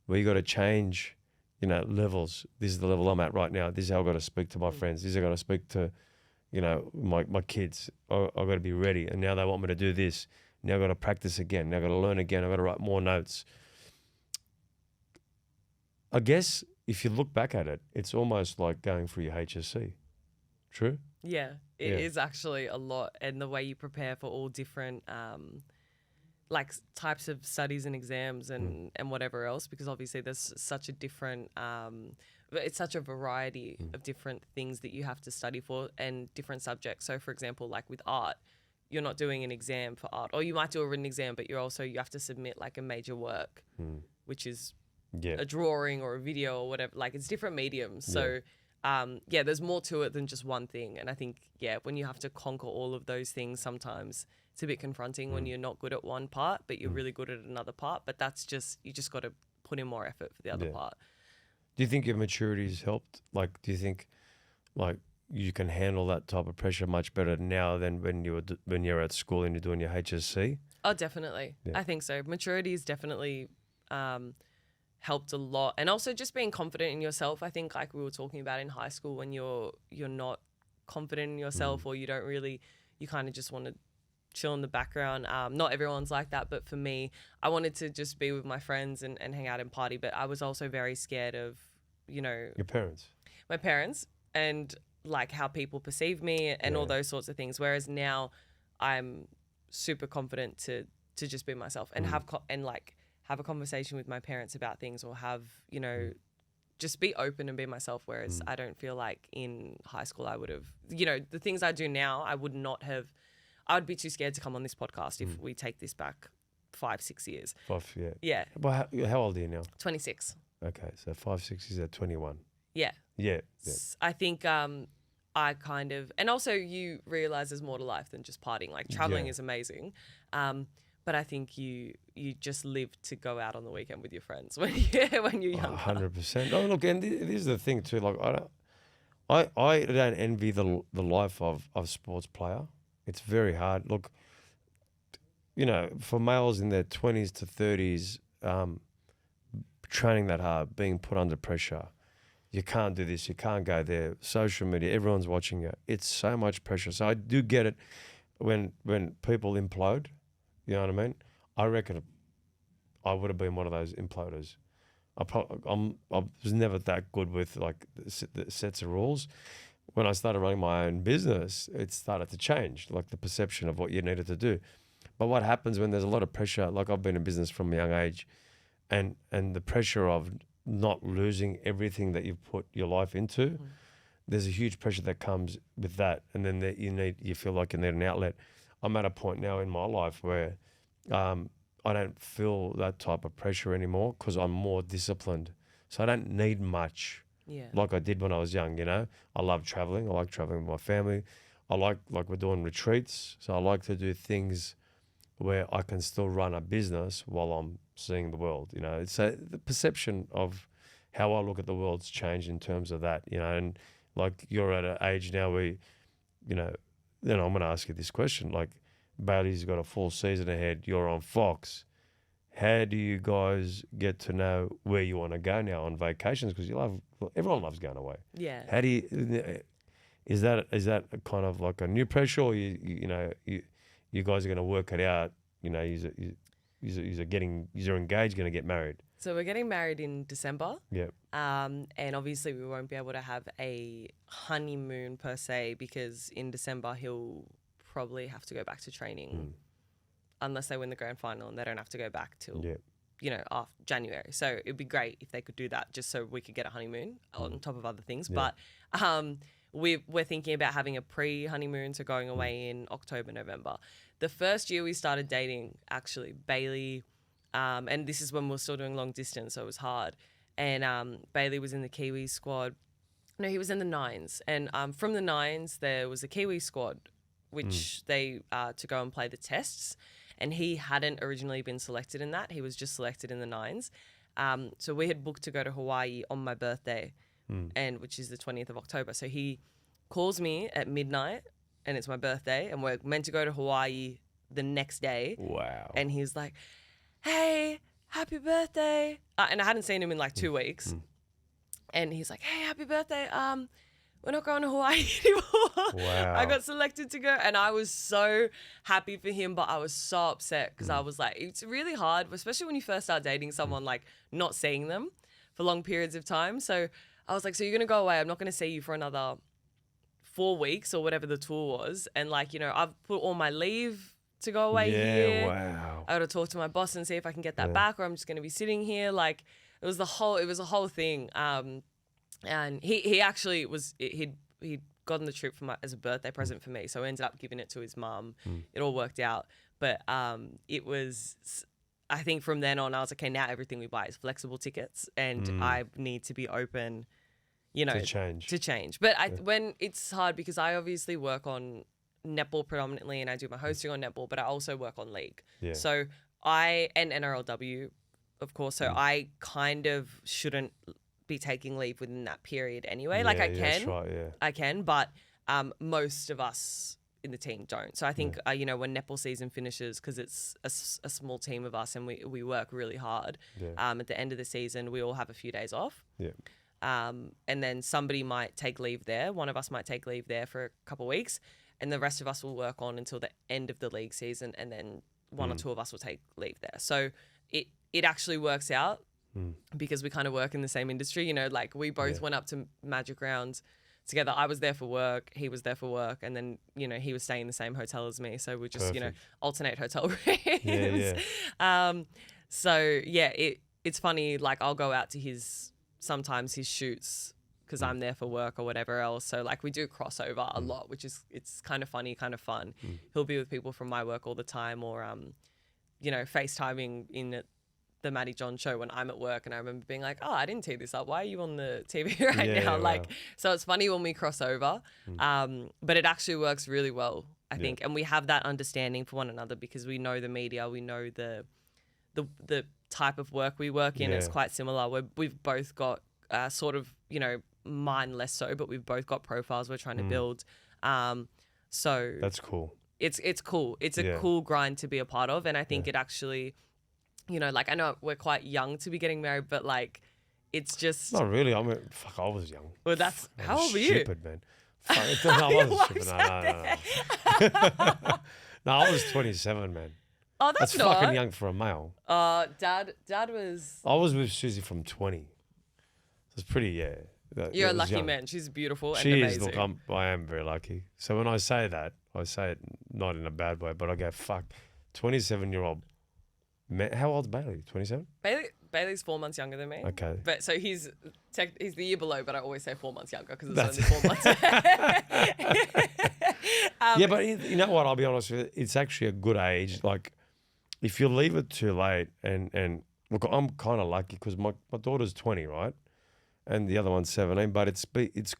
where you got to change, levels. This is the level I'm at right now. This is how I've got to speak to my friends. This is how I've got to speak to, my kids. I've got to be ready. And now they want me to do this. Now I've got to practice again. Now I've got to learn again. I've got to write more notes. I guess if you look back at it, it's almost like going through your HSC. True? Yeah, it is actually a lot. And the way you prepare for all different types of studies and exams and whatever else, because obviously there's such a different, it's such a variety of different things that you have to study for and different subjects. So for example, like with art, you're not doing an exam for art, or you might do a written exam, but you have to submit like a major work, which is a drawing or a video or whatever. Like it's different mediums. So there's more to it than just one thing. And I think, when you have to conquer all of those things, sometimes it's a bit confronting when you're not good at one part, but you're really good at another part. But that's you just got to put in more effort for the other part. Do you think your maturity has helped? Like, do you think, like, you can handle that type of pressure much better now than when you're at school and you're doing your HSC? Oh, definitely. Yeah. I think so. Maturity has definitely helped a lot, and also just being confident in yourself. I think, like we were talking about in high school, when you're not confident in yourself, or you kind of just want to chill in the background. Not everyone's like that, but for me, I wanted to just be with my friends and hang out and party. But I was also very scared of, your parents, my parents, and like how people perceive me and all those sorts of things. Whereas now, I'm super confident to just be myself and have a conversation with my parents about things, or have, just be open and be myself. Whereas I don't feel like in high school I would have, the things I do now, I would be too scared to come on this podcast if we take this back 5-6 years. Yeah. Well, how old are you now? 26. Okay, so 5-6 years at 21. Yeah. Yeah. I think I kind of, and also you realize there's more to life than just partying. Like traveling is amazing. But I think you just live to go out on the weekend with your friends when you're younger. 100%. Oh, look, and this is the thing too. Like I don't envy the life of sports player. It's very hard. Look, for males in their 20s to 30s, training that hard, being put under pressure. You can't do this. You can't go there. Social media, everyone's watching you. It's so much pressure. So I do get it when people implode. You know what I mean? I reckon I would have been one of those imploders. I was never that good with like the sets of rules. When I started running my own business, it started to change, like the perception of what you needed to do. But what happens when there's a lot of pressure? Like I've been in business from a young age, and the pressure of not losing everything that you've put your life into. There's a huge pressure that comes with that, and then you feel like you need an outlet. I'm at a point now in my life where I don't feel that type of pressure anymore because I'm more disciplined. So I don't need much like I did when I was young, you know. I love traveling. I like traveling with my family. I like we're doing retreats. So I like to do things where I can still run a business while I'm seeing the world, you know. So the perception of how I look at the world's changed in terms of that, you know. And like you're at an age now where, you know, then I'm going to ask you this question, like Bailey's got a full season ahead. You're on Fox. How do you guys get to know where you want to go now on vacations? Because everyone loves going away. Yeah. How do you, is that a kind of like a new pressure, or you guys are going to work it out? You know, you're engaged, going to get married. So we're getting married in December. Yeah. And obviously we won't be able to have a honeymoon per se because in December he'll probably have to go back to training unless they win the grand final, and they don't have to go back till, you know, after January. So it'd be great if they could do that just so we could get a honeymoon on top of other things. Yeah. But we're thinking about having a pre-honeymoon, so going away in October, November. The first year we started dating, actually, Bailey, and this is when we were still doing long distance, so it was hard. And Bailey was in the Kiwi squad. No, he was in the nines. And from the nines, there was a Kiwi squad, which they to go and play the tests. And he hadn't originally been selected in that. He was just selected in the nines. So we had booked to go to Hawaii on my birthday, and which is the 20th of October. So he calls me at midnight, and it's my birthday, and we're meant to go to Hawaii the next day. Wow. And he's like, hey, happy birthday. And I hadn't seen him in like 2 weeks. And he's like, hey, happy birthday. We're not going to Hawaii anymore. Wow. I got selected to go. And I was so happy for him, but I was so upset because I was like, it's really hard, especially when you first start dating someone, like not seeing them for long periods of time. So I was like, so you're going to go away. I'm not going to see you for another 4 weeks or whatever the tour was. And like, you know, I've put all my leave to go away here. Yeah, wow. I got to talk to my boss and see if I can get that back, or I'm just going to be sitting here. Like it was a whole thing. And he actually he'd gotten the trip as a birthday present for me. So I ended up giving it to his mum. It all worked out. But it was, I think from then on, I was like, okay, now everything we buy is flexible tickets, and I need to be open, you know, to change. But when it's hard because I obviously work on netball predominantly, and I do my hosting on netball, but I also work on league. Yeah. So and NRLW, of course. So I kind of shouldn't be taking leave within that period anyway. Yeah, like I can, that's right, yeah. I can, but most of us in the team don't. So I think, you know, when netball season finishes, because it's a small team of us and we work really hard, at the end of the season, we all have a few days off. Yeah. And then somebody might take leave there. One of us might take leave there for a couple of weeks, and the rest of us will work on until the end of the league season, and then one or two of us will take leave there. So it actually works out because we kind of work in the same industry. You know, like we both went up to Magic Rounds together. I was there for work, he was there for work, and then, you know, he was staying in the same hotel as me. So we just, you know, alternate hotel rooms. So yeah, it's funny. Like I'll go out to sometimes his shoots because I'm there for work or whatever else. So like we do crossover a lot, which is, it's kind of funny, kind of fun. He'll be with people from my work all the time, or, you know, FaceTiming in the Maddie John show when I'm at work, and I remember being like, oh, I didn't tee this up. Why are you on the TV now? Like, so it's funny when we cross over, but it actually works really well, I think. And we have that understanding for one another because we know the media, we know the type of work we work in is quite similar. We've both got sort of, you know, mine less so, but we've both got profiles we're trying to build. So that's cool. It's cool. It's a cool grind to be a part of. And I think it actually, you know, like I know we're quite young to be getting married, but like it's just not really. I mean, fuck, I was young. Well, that's how old were you? Stupid, man. Fuck, no, I wasn't stupid. No. No, I was 27, man. Oh, that's not fucking young for a male. Dad was. I was with Susie from 20. So it's pretty, You're a lucky man. She's beautiful and she amazing. Is. Look, I am very lucky. So when I say that, I say it not in a bad way, but I go, fuck, 27-year-old man. How old's Bailey? 27? Bailey's 4 months younger than me. Okay. But so he's the year below, but I always say 4 months younger because it's only 4 months. Yeah, but you know what? I'll be honest with you. It's actually a good age. Like, if you leave it too late, and look, I'm kind of lucky because my daughter's 20, right? And the other one's 17. But it's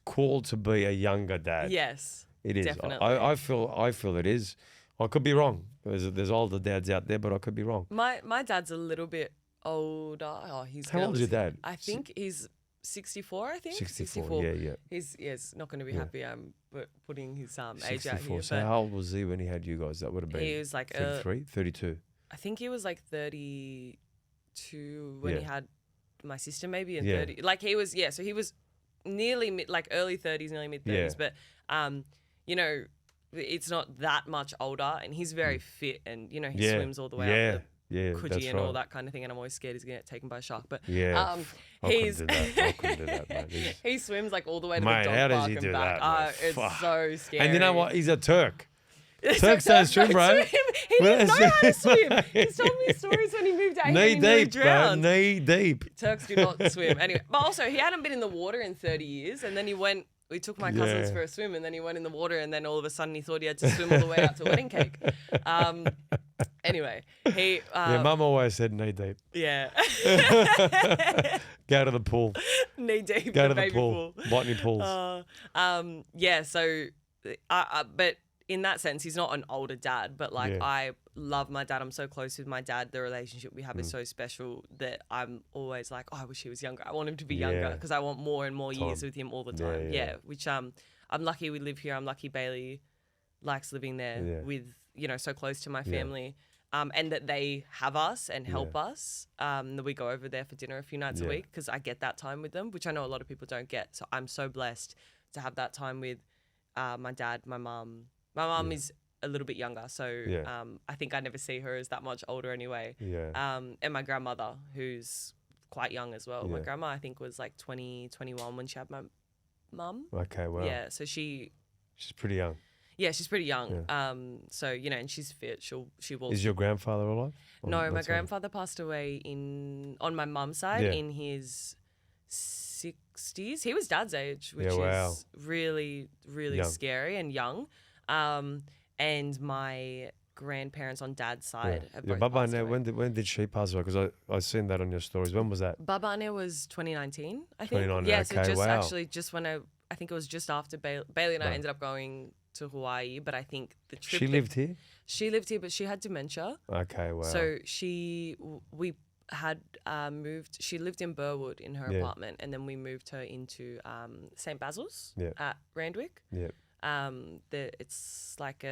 cool to be a younger dad. Yes. It is. Definitely. I feel it is. I could be wrong. There's older dads out there, but I could be wrong. My dad's a little bit older. Oh, he's How old is your dad? I think he's 64. I think 64. Yeah. He's not going to be happy. Putting his age out 64. here. So how old was he when he had you guys? That would have been. He was like 33, 32. I think he was like 32 when he had my sister, maybe, and 30. Like he was, so he was nearly early 30s, nearly mid 30s. But you know, it's not that much older, and he's very fit, and you know, he swims all the way up the Coogee and all that kind of thing. And I'm always scared he's gonna get taken by a shark. But I couldn't do that, mate. He swims like all the way to Mate, the how dog does park he and do back. that, It's so scary. And you know what? He's a Turk. Turks don't swim, bro. He didn't know how to swim. He's told me stories when he moved out here and he nearly drowned. Knee deep. Turks do not swim. Anyway, but also he hadn't been in the water in 30 years, and then we took my cousins for a swim, and then he went in the water, and then all of a sudden he thought he had to swim all the way out to wedding cake. Anyway, he... Mum always said knee deep. Yeah. Go to the pool. Knee deep. Go to the pool. Botany pools. So... but in that sense, he's not an older dad, but I love my dad. I'm so close with my dad. The relationship we have is so special that I'm always like, I wish he was younger. I want him to be younger because I want more and more years with him all the time. Which I'm lucky we live here. I'm lucky Bailey likes living there with, you know, so close to my family. And that they have us and help us. That we go over there for dinner a few nights a week because I get that time with them, which I know a lot of people don't get. So I'm so blessed to have that time with my dad, my mum. My mum is a little bit younger, so I think I never see her as that much older anyway. And my grandmother, who's quite young as well. My grandma, I think, was like 20, 21 when she had my mum. Okay, well. Yeah, so she's pretty young. Yeah, she's pretty young. So, you know, and she's fit. She will. Is your grandfather alive? No, my grandfather passed away on my mum's side in his 60s. He was dad's age, which is really, really scary and young. And my grandparents on dad's side have both passed away. When did she pass away? Because I seen that on your stories. When was that? Baba Ane was 2019, I think. 2019, yeah, so just when I think it was just after Bailey and I ended up going to Hawaii, but I think the trip... She lived here? She lived here, but she had dementia. Okay, wow. So we had moved... She lived in Burwood in her apartment, and then we moved her into St. Basil's at Randwick. Yeah. It's like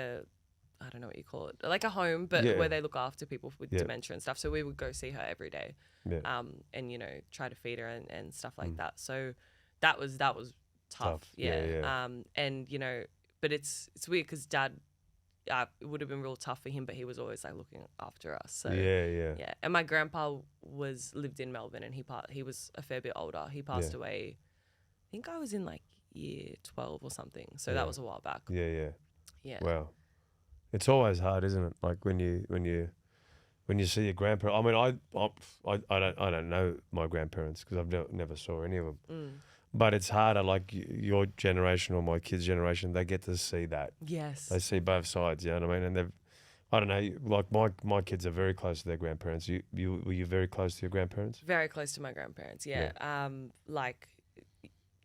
I don't know what you call it, like a home, but where they look after people with dementia and stuff. So we would go see her every day, and you know, try to feed her and stuff like that. So that was tough. And you know, but it's weird because Dad, it would have been real tough for him, but he was always like looking after us. So yeah. And my grandpa lived in Melbourne, and he was a fair bit older. He passed away. I think I was in like year 12 or something. So that was a while back. Yeah. Wow. It's always hard, isn't it? Like when you see your grandparents. I mean, I don't know my grandparents because I've never saw any of them. But it's harder. Like your generation or my kids' generation, they get to see that. Yes. They see both sides. You know what I mean? And I don't know. Like my kids are very close to their grandparents. Were you very close to your grandparents? Very close to my grandparents. Yeah. Like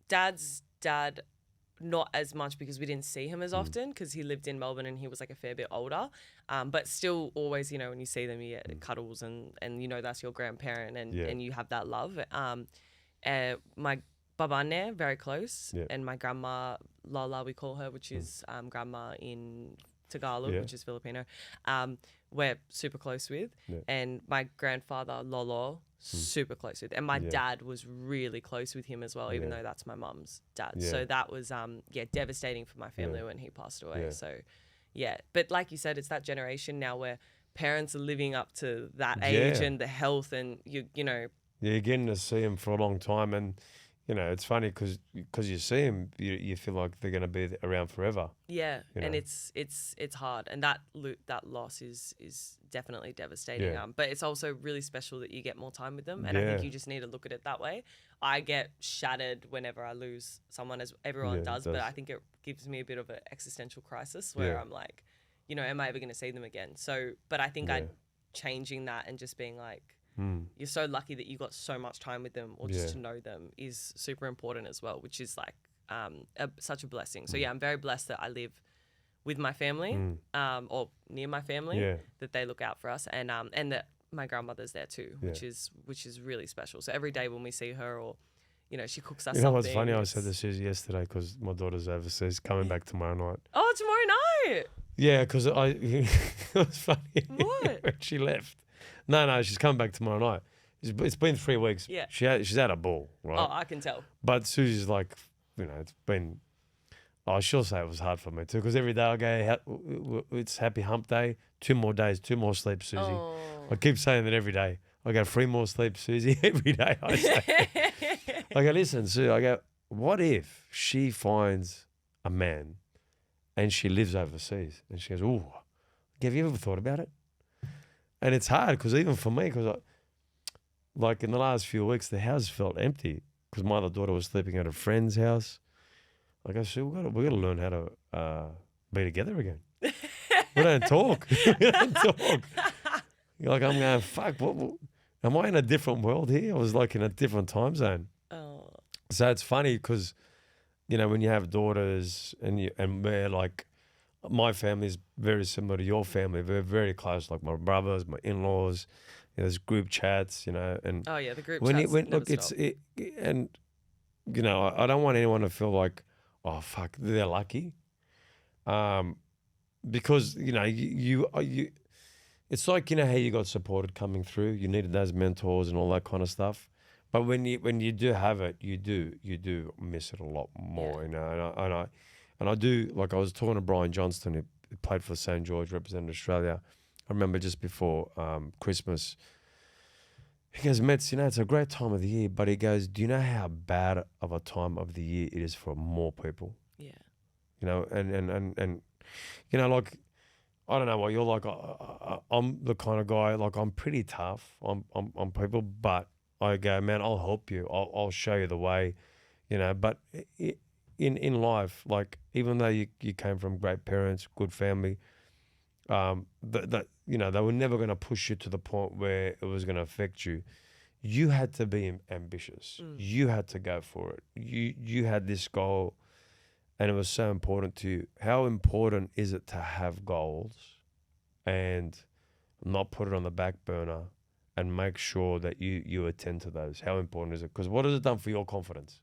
Dad's dad. Not as much because we didn't see him as often because he lived in Melbourne and he was like a fair bit older. But still always, you know, when you see them, you get cuddles and you know that's your grandparent and you have that love. My babane, very close. And my grandma, Lola, we call her, which is grandma in Tagalog, which is Filipino. We're super close with. And my grandfather, Lolo, super close with. And my dad was really close with him as well, even though that's my mum's dad. So that was, devastating for my family when he passed away. So, But like you said, it's that generation now where parents are living up to that age and the health and, you know. Yeah, you're getting to see them for a long time. And you know, it's funny because you see them, you feel like they're going to be around forever. Yeah, you and know. it's hard, and that loss is definitely devastating. Yeah. But it's also really special that you get more time with them, and I think Yeah. you just need to look at it that way. I get shattered whenever I lose someone, as everyone Yeah, it does, but does. I think it gives me a bit of an existential crisis where I'm like, you know, am I ever going to see them again? So, but I think changing that and just being like, you're so lucky that you got so much time with them, or just to know them, is super important as well, which is like such a blessing. So yeah, I'm very blessed that I live with my family, or near my family, that they look out for us, and that my grandmother's there too, which is really special. So every day when we see her, or you know, she cooks us You know something. what's funny? I said to Susie yesterday because my daughter's overseas, coming back tomorrow night. Oh, tomorrow night. Yeah, because it was funny. What? When she left. No, she's coming back tomorrow night. It's been 3 weeks. Yeah. She's had a ball, right? Oh, I can tell. But Susie's like, you know, it's been. Oh, she'll say it was hard for me too, because every day I go, it's happy hump day. 2 more days, 2 more sleep, Susie. Oh. I keep saying that every day. I go 3 more sleep, Susie. Every day I say. I go, listen, Sue. I go, what if she finds a man, and she lives overseas, and she goes, "Oh, have you ever thought about it?" And it's hard because even for me, because like in the last few weeks, the house felt empty because my other daughter was sleeping at a friend's house. I go, Sue, we got to learn how to be together again. We don't talk. We don't talk. Like I'm going, fuck. What? Am I in a different world here? I was like in a different time zone. Oh. So it's funny because, you know, when you have daughters and we're like, my family is very similar to your family. We're very close, like my brothers, my in-laws. You know, there's group chats, you know, and Oh yeah, the group when chats. look, and you know, I don't want anyone to feel like, oh fuck, they're lucky, because you know you, it's like, you know how you got supported coming through. You needed those mentors and all that kind of stuff. But when you do have it, you do miss it a lot more, you know. And I do, like I was talking to Brian Johnston, who played for St. George, represented Australia. I remember just before Christmas, he goes, Mets, you know, it's a great time of the year, but he goes, do you know how bad of a time of the year it is for more people? Yeah. You know, and you know, like, I don't know what you're like. I'm the kind of guy, like, I'm pretty tough on people, but I go, man, I'll help you. I'll show you the way, you know. But in life, like, even though you came from great parents, good family, that you know, they were never going to push you to the point where it was going to affect you. You had to be ambitious. You had to go for it. You had this goal, and it was so important to you. How important is it to have goals and not put it on the back burner and make sure that you attend to those? How important is it? Because what has it done for your confidence?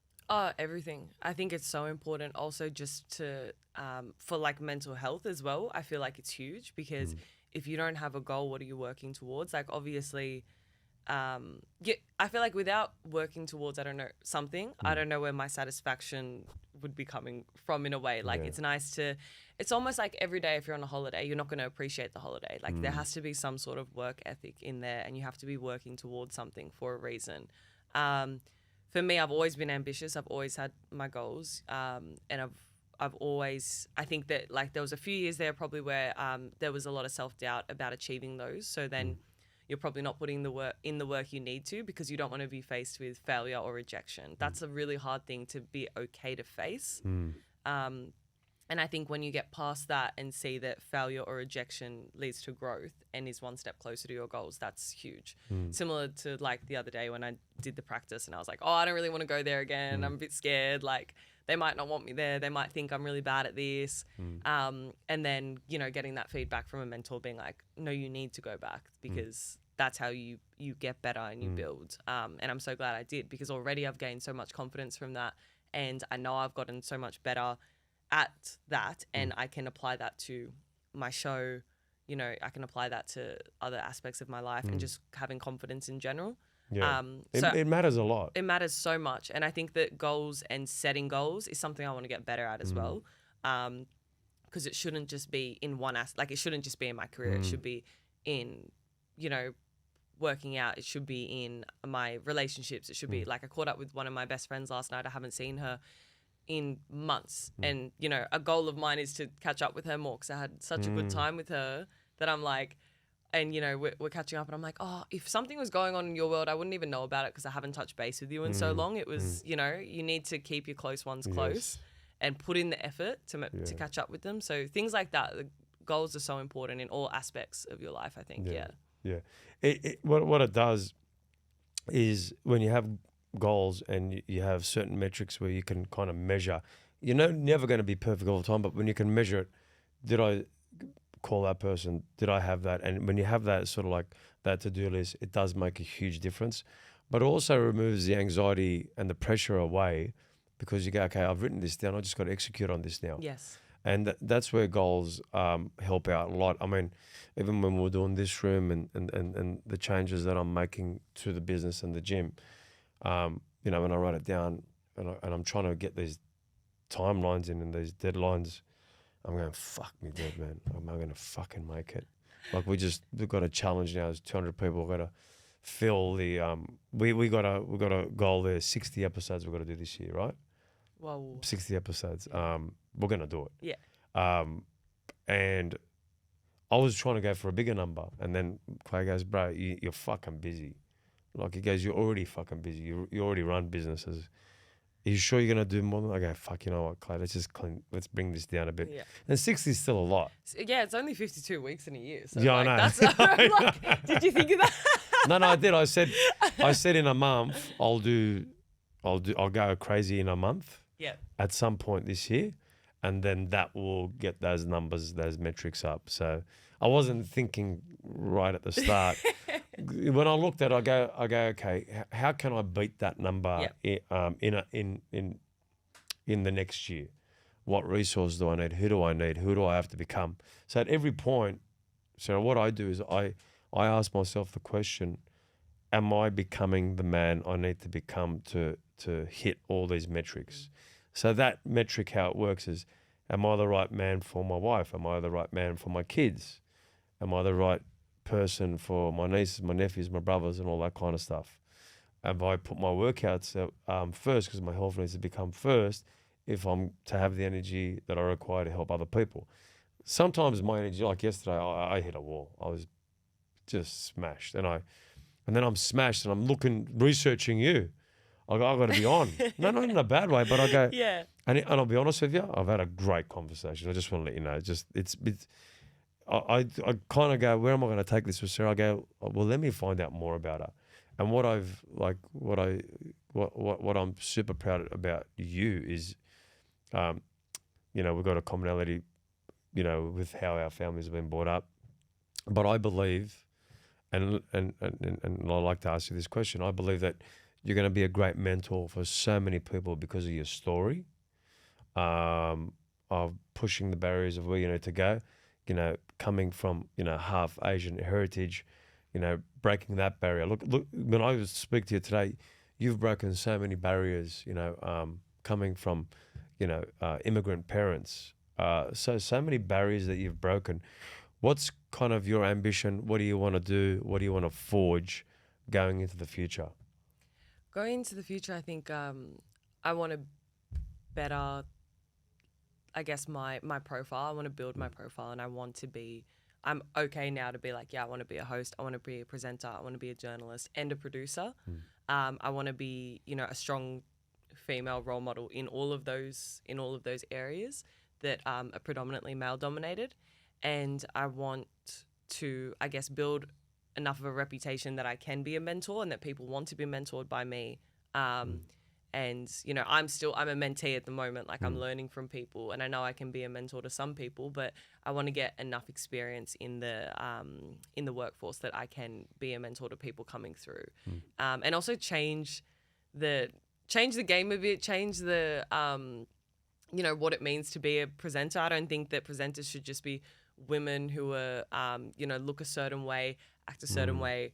Everything. I think it's so important also just to, for like mental health as well. I feel like it's huge because if you don't have a goal, what are you working towards? Like obviously, I feel like without working towards, I don't know, something, I don't know where my satisfaction would be coming from in a way. Like it's nice to, it's almost like every day if you're on a holiday, you're not going to appreciate the holiday. Like there has to be some sort of work ethic in there and you have to be working towards something for a reason. For me, I've always been ambitious. I've always had my goals, and I've always. I think that like there was a few years there probably where there was a lot of self-doubt about achieving those. So then you're probably not putting the work you need to because you don't want to be faced with failure or rejection. That's a really hard thing to be okay to face. And I think when you get past that and see that failure or rejection leads to growth and is one step closer to your goals, that's huge. Similar to like the other day when I did the practice and I was like, oh, I don't really want to go there again. I'm a bit scared. Like they might not want me there. They might think I'm really bad at this. And then, you know, getting that feedback from a mentor being like, no, you need to go back because that's how you get better and you build. And I'm so glad I did because already I've gained so much confidence from that. And I know I've gotten so much better at that, and I can apply that to my show, you know, I can apply that to other aspects of my life and just having confidence in general. Yeah. So it matters a lot. It matters so much. And I think that goals and setting goals is something I want to get better at as well. Because it shouldn't just be in one aspect, like it shouldn't just be in my career. It should be in, you know, working out. It should be in my relationships. It should be like I caught up with one of my best friends last night. I haven't seen her in months. And, you know, a goal of mine is to catch up with her more because I had such a good time with her that I'm like, and, you know, we're catching up and I'm like, oh, if something was going on in your world, I wouldn't even know about it because I haven't touched base with you in so long. It was, you know, you need to keep your close ones close and put in the effort to catch up with them. So things like that, the goals are so important in all aspects of your life, I think. Yeah. What it does is when you have goals and you have certain metrics where you can kind of measure, you're never going to be perfect all the time, but when you can measure it, did I call that person? Did I have that? And when you have that sort of like that to-do list, it does make a huge difference, but it also removes the anxiety and the pressure away because you go, okay, I've written this down. I just got to execute on this now. Yes. And that's where goals help out a lot. I mean, even when we're doing this room and the changes that I'm making to the business and the gym, you know, when I write it down and I'm trying to get these timelines in and these deadlines, I'm going, fuck me dead, man. Am I going to fucking make it? Like we've got a challenge now. There's 200 people. We've got to fill the, we got a goal there, 60 episodes we've got to do this year, right? Well, 60 episodes. We're going to do it. Yeah. And I was trying to go for a bigger number. And then Clay goes, bro, you're fucking busy. Like he goes, you're already fucking busy. You already run businesses. Are you sure you're going to do more than that? I go, fuck, you know what, Clay, let's bring this down a bit. Yeah. And 60 is still a lot. Yeah, it's only 52 weeks in a year. So yeah, like, I know. That's, like, did you think of that? No, I did. I said in a month, I'll go crazy in a month. Yeah. At some point this year. And then that will get those numbers, those metrics up. So I wasn't thinking right at the start. When I looked at it, I go, okay, how can I beat that number in the next year? What resource do I need? Who do I need? Who do I have to become? So at every point, so what I do is I ask myself the question, am I becoming the man I need to become to hit all these metrics? So that metric, how it works is, am I the right man for my wife? Am I the right man for my kids? Am I the right person for my nieces, my nephews, my brothers, and all that kind of stuff? Have I put my workouts first because my health needs to become first if I'm to have the energy that I require to help other people? Sometimes my energy, like yesterday, I hit a wall. I was just smashed. And then I'm smashed and I'm researching you. I got to be on. No, not in a bad way, but I go. Yeah. And I'll be honest with you, I've had a great conversation. I just want to let you know. I kind of go, where am I going to take this with Sarah? I go, well, let me find out more about her. And what I'm super proud about you is, you know, we've got a commonality, you know, with how our families have been brought up. But I believe, and I like to ask you this question, I believe that you're going to be a great mentor for so many people because of your story, of pushing the barriers of where you need to go, you know, coming from, you know, half Asian heritage, you know, breaking that barrier. Look, when I speak to you today, you've broken so many barriers, you know, coming from, you know, immigrant parents. So many barriers that you've broken. What's kind of your ambition? What do you want to do? What do you want to forge going into the future? Going into the future, I think I want to better, I guess, my profile. I want to build my profile, and I'm okay now to be like, yeah, I want to be a host. I want to be a presenter. I want to be a journalist and a producer. I want to be, you know, a strong female role model in all of those areas that are predominantly male dominated. And I want to, I guess, build enough of a reputation that I can be a mentor and that people want to be mentored by me. And, you know, I'm a mentee at the moment. Like I'm learning from people, and I know I can be a mentor to some people, but I want to get enough experience in the workforce that I can be a mentor to people coming through. And also change the game a bit, change the, you know, what it means to be a presenter. I don't think that presenters should just be women who are, you know, look a certain way, act a certain way,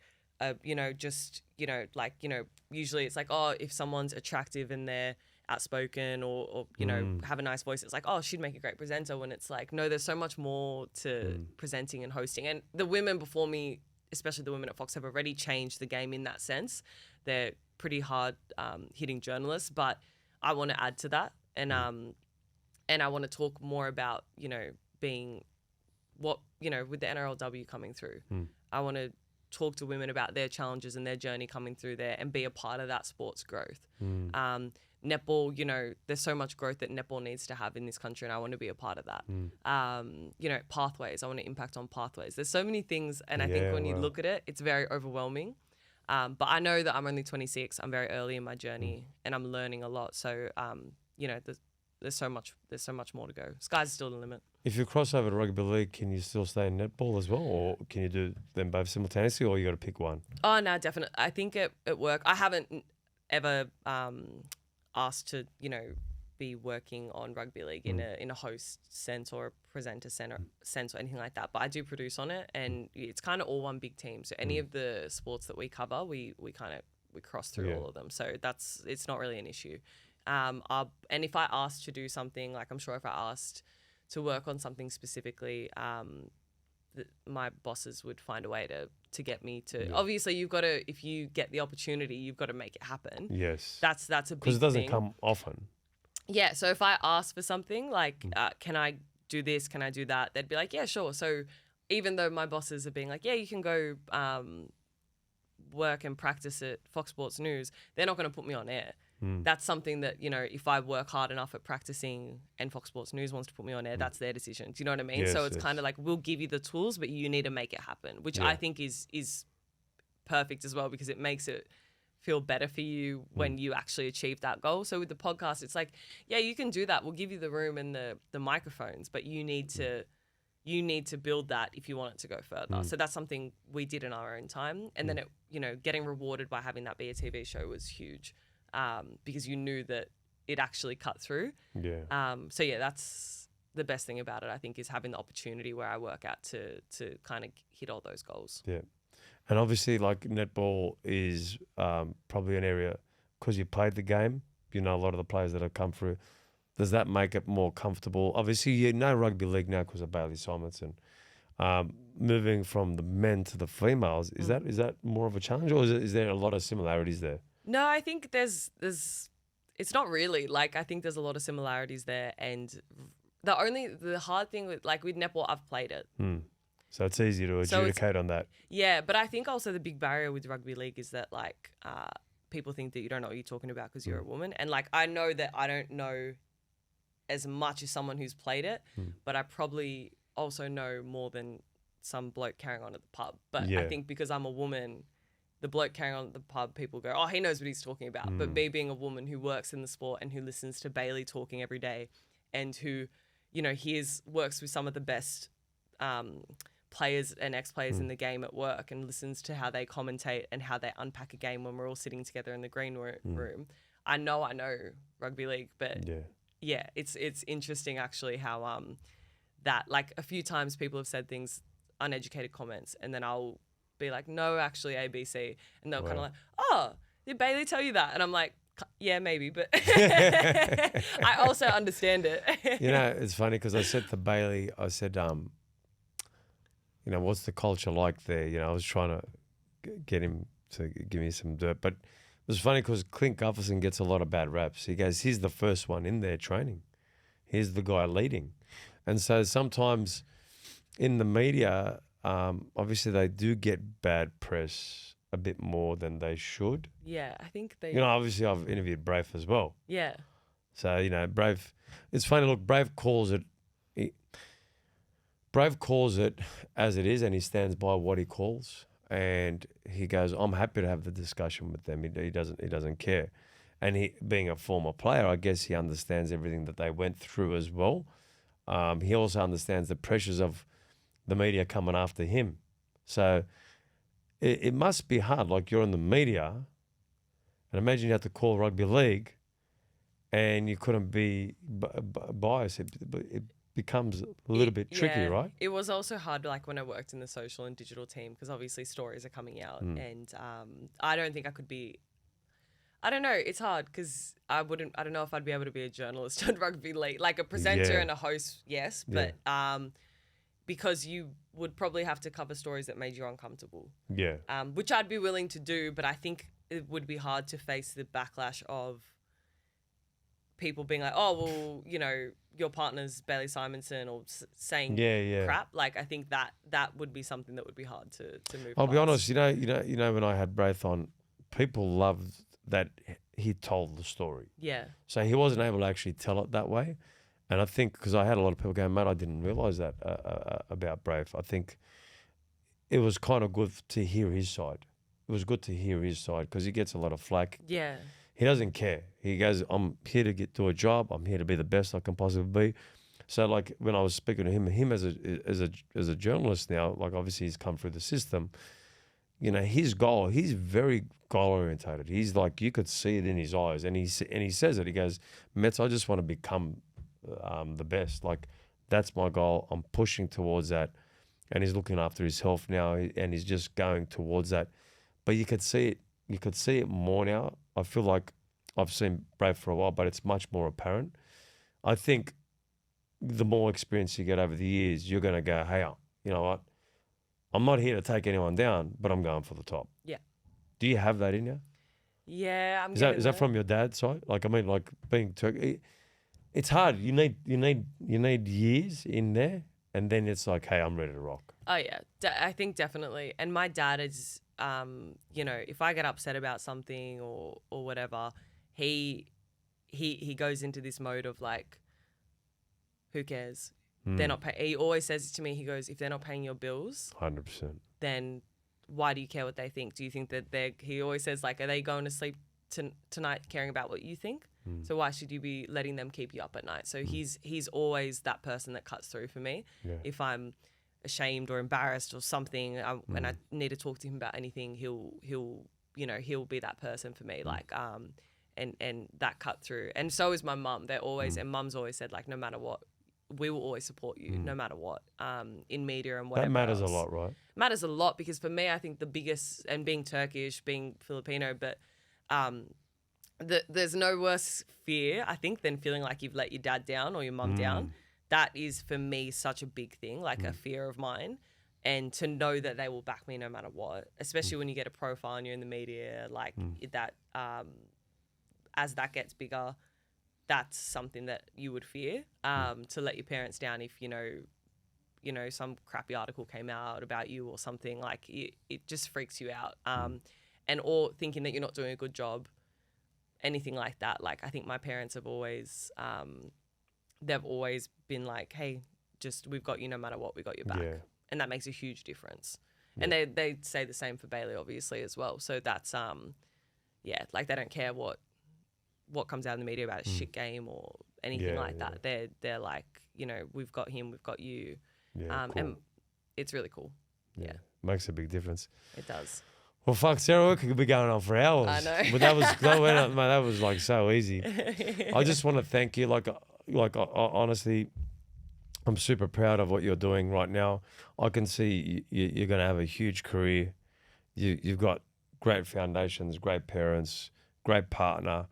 you know, just, you know, like, you know, usually it's like, oh, if someone's attractive and they're outspoken or you know, have a nice voice, it's like, oh, she'd make a great presenter, when it's like, no, there's so much more to presenting and hosting. And the women before me especially the women at Fox have already changed the game in that sense. They're pretty hard hitting journalists, but I want to add to that, and I want to talk more about, being what, with the NRLW coming through. I want to talk to women about their challenges and their journey coming through there and be a part of that sport's growth. Netball, there's so much growth that netball needs to have in this country, and I want to be a part of that. Pathways, I want to impact on pathways. There's so many things, and I think when you look at it, it's very overwhelming. But I know that I'm only 26. I'm very early in my journey, and I'm learning a lot. So, there's so much more to go. Sky's still the limit. If you cross over to rugby league, can you still stay in netball as well, or can you do them both simultaneously, or you got to pick one? Oh no, definitely. I think it work. I haven't ever asked to be working on rugby league in a host sense or a presenter sense or anything like that. But I do produce on it, and it's kind of all one big team. So any of the sports that we cover, we cross through all of them. So it's not really an issue. And if I asked to do something, like I'm sure if I asked to work on something specifically, my bosses would find a way to get me to. Yeah. Obviously, you've got to, if you get the opportunity, you've got to make it happen. Yes, that's a big thing. Because it doesn't come often. Yeah, so if I ask for something like, can I do this? Can I do that? They'd be like, yeah, sure. So even though my bosses are being like, yeah, you can go work and practice at Fox Sports News, they're not going to put me on air. That's something that, if I work hard enough at practicing and Fox Sports News wants to put me on air, that's their decision. Do you know what I mean? Yes, so it's kind of like, we'll give you the tools, but you need to make it happen, which I think is perfect as well, because it makes it feel better for you when you actually achieve that goal. So with the podcast, it's like, yeah, you can do that. We'll give you the room and the microphones, but you need to build that if you want it to go further. So that's something we did in our own time. And then it, getting rewarded by having that be a TV show was huge. Because you knew that it actually cut through. Yeah. So yeah, that's the best thing about it, I think, is having the opportunity where I work out to kind of hit all those goals. Yeah. And obviously, like, netball is probably an area, because you played the game, a lot of the players that have come through, does that make it more comfortable? Obviously, rugby league now because of Bailey Simonson. Moving from the men to the females, is that more of a challenge, or is there a lot of similarities there? No, I think there's it's not really. Like, I think there's a lot of similarities there, and the hard thing with netball, I've played it. So it's easy to adjudicate on that. Yeah, but I think also the big barrier with rugby league is that people think that you don't know what you're talking about because you're a woman, and I know that I don't know as much as someone who's played it, but I probably also know more than some bloke carrying on at the pub. But I think because I'm a woman, the bloke carrying on at the pub, people go, oh, he knows what he's talking about. But me being a woman who works in the sport and who listens to Bailey talking every day, and who, works with some of the best players and ex-players in the game at work, and listens to how they commentate and how they unpack a game when we're all sitting together in the green room. I know rugby league, but yeah, it's interesting actually how that, a few times people have said things, uneducated comments, and then I'll be like, no, actually ABC, and they'll kind of like, oh, did Bailey tell you that? And I'm like, yeah, maybe, but I also understand it. It's funny because I said to Bailey, I said, what's the culture like there? I was trying to get him to give me some dirt, but it was funny because Clint Gufferson gets a lot of bad raps. He goes, he's the first one in there training. He's the guy leading. And so sometimes in the media, obviously they do get bad press a bit more than they should. Yeah, I think they... obviously I've interviewed Brave as well. Yeah. So, Brave... It's funny, look, Brave calls it as it is, and he stands by what he calls. And he goes, I'm happy to have the discussion with them. He doesn't care. And he, being a former player, I guess he understands everything that they went through as well. He also understands the pressures of the media coming after him. So it must be hard. Like, you're in the media, and imagine you have to call rugby league and you couldn't be biased. It becomes a little bit tricky, right? It was also hard, when I worked in the social and digital team, because obviously stories are coming out, and I don't think I could be... I don't know. It's hard because I don't know if I'd be able to be a journalist on rugby league, like a presenter and a host, yes, but because you would probably have to cover stories that made you uncomfortable. Yeah. Which I'd be willing to do, but I think it would be hard to face the backlash of people being like, oh, well, you know, your partner's Bailey Simonson, or saying crap. Like, I think that would be something that would be hard to move I'll past. be honest, you know, when I had Braith on, people loved that he told the story. Yeah. So he wasn't able to actually tell it that way. And I think, because I had a lot of people going, mate, I didn't realise that about Braith. I think it was kind of good to hear his side. It was good to hear his side, because he gets a lot of flack. Yeah. He doesn't care. He goes, I'm here to do a job. I'm here to be the best I can possibly be. So, like, when I was speaking to him as a journalist now, like, obviously he's come through the system, you know, his goal, he's very goal orientated. He's like, you could see it in his eyes, and he says it. He goes, Mets, I just want to become the best. Like, that's my goal. I'm pushing towards that. And he's looking after his health now, and he's just going towards that. But you could see it. You could see it more now. I feel like I've seen Brave for a while, but it's much more apparent. I think the more experience you get over the years, you're going to go, hey, you know what? I'm not here to take anyone down, but I'm going for the top. Yeah. Do you have that in you? Yeah, Is that from your dad's side? Like, I mean, like, being Turkey, it's hard. You need years in there, and then it's like, hey, I'm ready to rock. Oh yeah, I think definitely. And my dad is, you know, if I get upset about something or whatever, he goes into this mode of like, who cares? They're not paying. He always says to me, he goes, if they're not paying your bills, 100%, then why do you care what they think? Do you think that he always says, like, are they going to sleep tonight caring about what you think? So why should you be letting them keep you up at night? So he's always that person that cuts through for me. Yeah. If I'm ashamed or embarrassed or something, and I need to talk to him about anything, he'll be that person for me. Like, and that cut through. And so is my mum. They're always, and mum's always said, like, no matter what, we will always support you, no matter what, in media and whatever. That matters else. a lot, right? Matters a lot, because for me, I think the biggest, and being Turkish, being Filipino, but there's no worse fear, I think, than feeling like you've let your dad down or your mum down. That is, for me, such a big thing, like a fear of mine. And to know that they will back me no matter what, especially when you get a profile and you're in the media, like that, as that gets bigger, that's something that you would fear, to let your parents down if, you know, some crappy article came out about you or something. Like, it just freaks you out. Or thinking that you're not doing a good job, anything like that. Like, I think my parents have always, they've always been like, hey, just, we've got you no matter what, we got your back. Yeah. And that makes a huge difference. Yeah. And they say the same for Bailey, obviously, as well. So that's, like, they don't care what comes out in the media about a shit game or anything like that. They're like, you know, we've got him, we've got you. Yeah, cool. And it's really cool. Yeah. Makes a big difference. It does. Well, fuck, Sarah, we could be going on for hours. I know. But that was like so easy. I just want to thank you. Like honestly, I'm super proud of what you're doing right now. I can see you're going to have a huge career. You've got great foundations, great parents, great partner,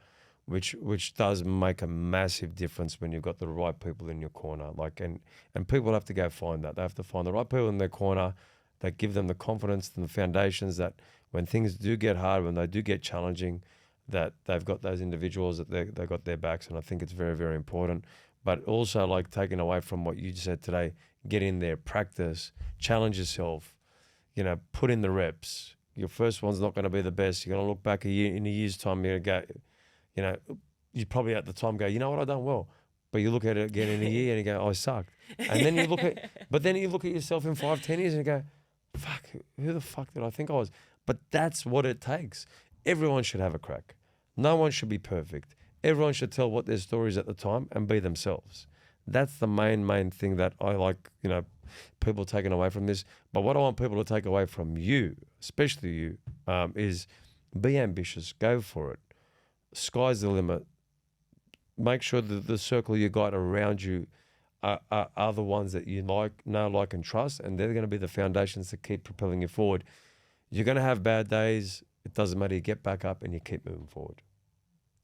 which does make a massive difference when you've got the right people in your corner. Like, and people have to go find that. They have to find the right people in their corner that give them the confidence and the foundations that when things do get hard, when they do get challenging, that they've got those individuals that they've got their backs. And I think it's very, very important. But also, like, taking away from what you said today, get in there, practice, challenge yourself, you know, put in the reps. Your first one's not going to be the best. You're going to look back in a year's time, you're going to go, you know, you probably at the time go, you know what, I've done well. But you look at it again in a year and you go, oh, I sucked. And then you look at yourself in 5-10 years and you go, fuck, who the fuck did I think I was? But that's what it takes. Everyone should have a crack. No one should be perfect. Everyone should tell what their story is at the time and be themselves. That's the main thing that I like, you know, people taking away from this. But what I want people to take away from you, especially you, is be ambitious, go for it. Sky's the limit. Make sure that the circle you got around you are the ones that you like and trust, and they're going to be the foundations that keep propelling you forward. You're going to have bad days. It doesn't matter. You get back up and you keep moving forward.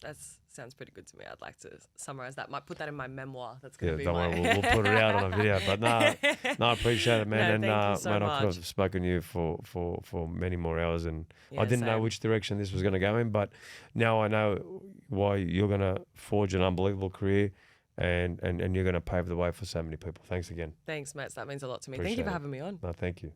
That sounds pretty good to me. I'd like to summarize that. Might put that in my memoir. That's going to be don't my... worry, we'll put it out on a video. But no, I appreciate it, man. No, thank you so mate, I could much. have spoken to you for many more hours, and I didn't know same. which direction this was going to go in, but now I know why you're going to forge an unbelievable career, and you're going to pave the way for so many people. Thanks again. Thanks, Mets. That means a lot to me. Appreciate Thank you for it. having me on. No, thank you.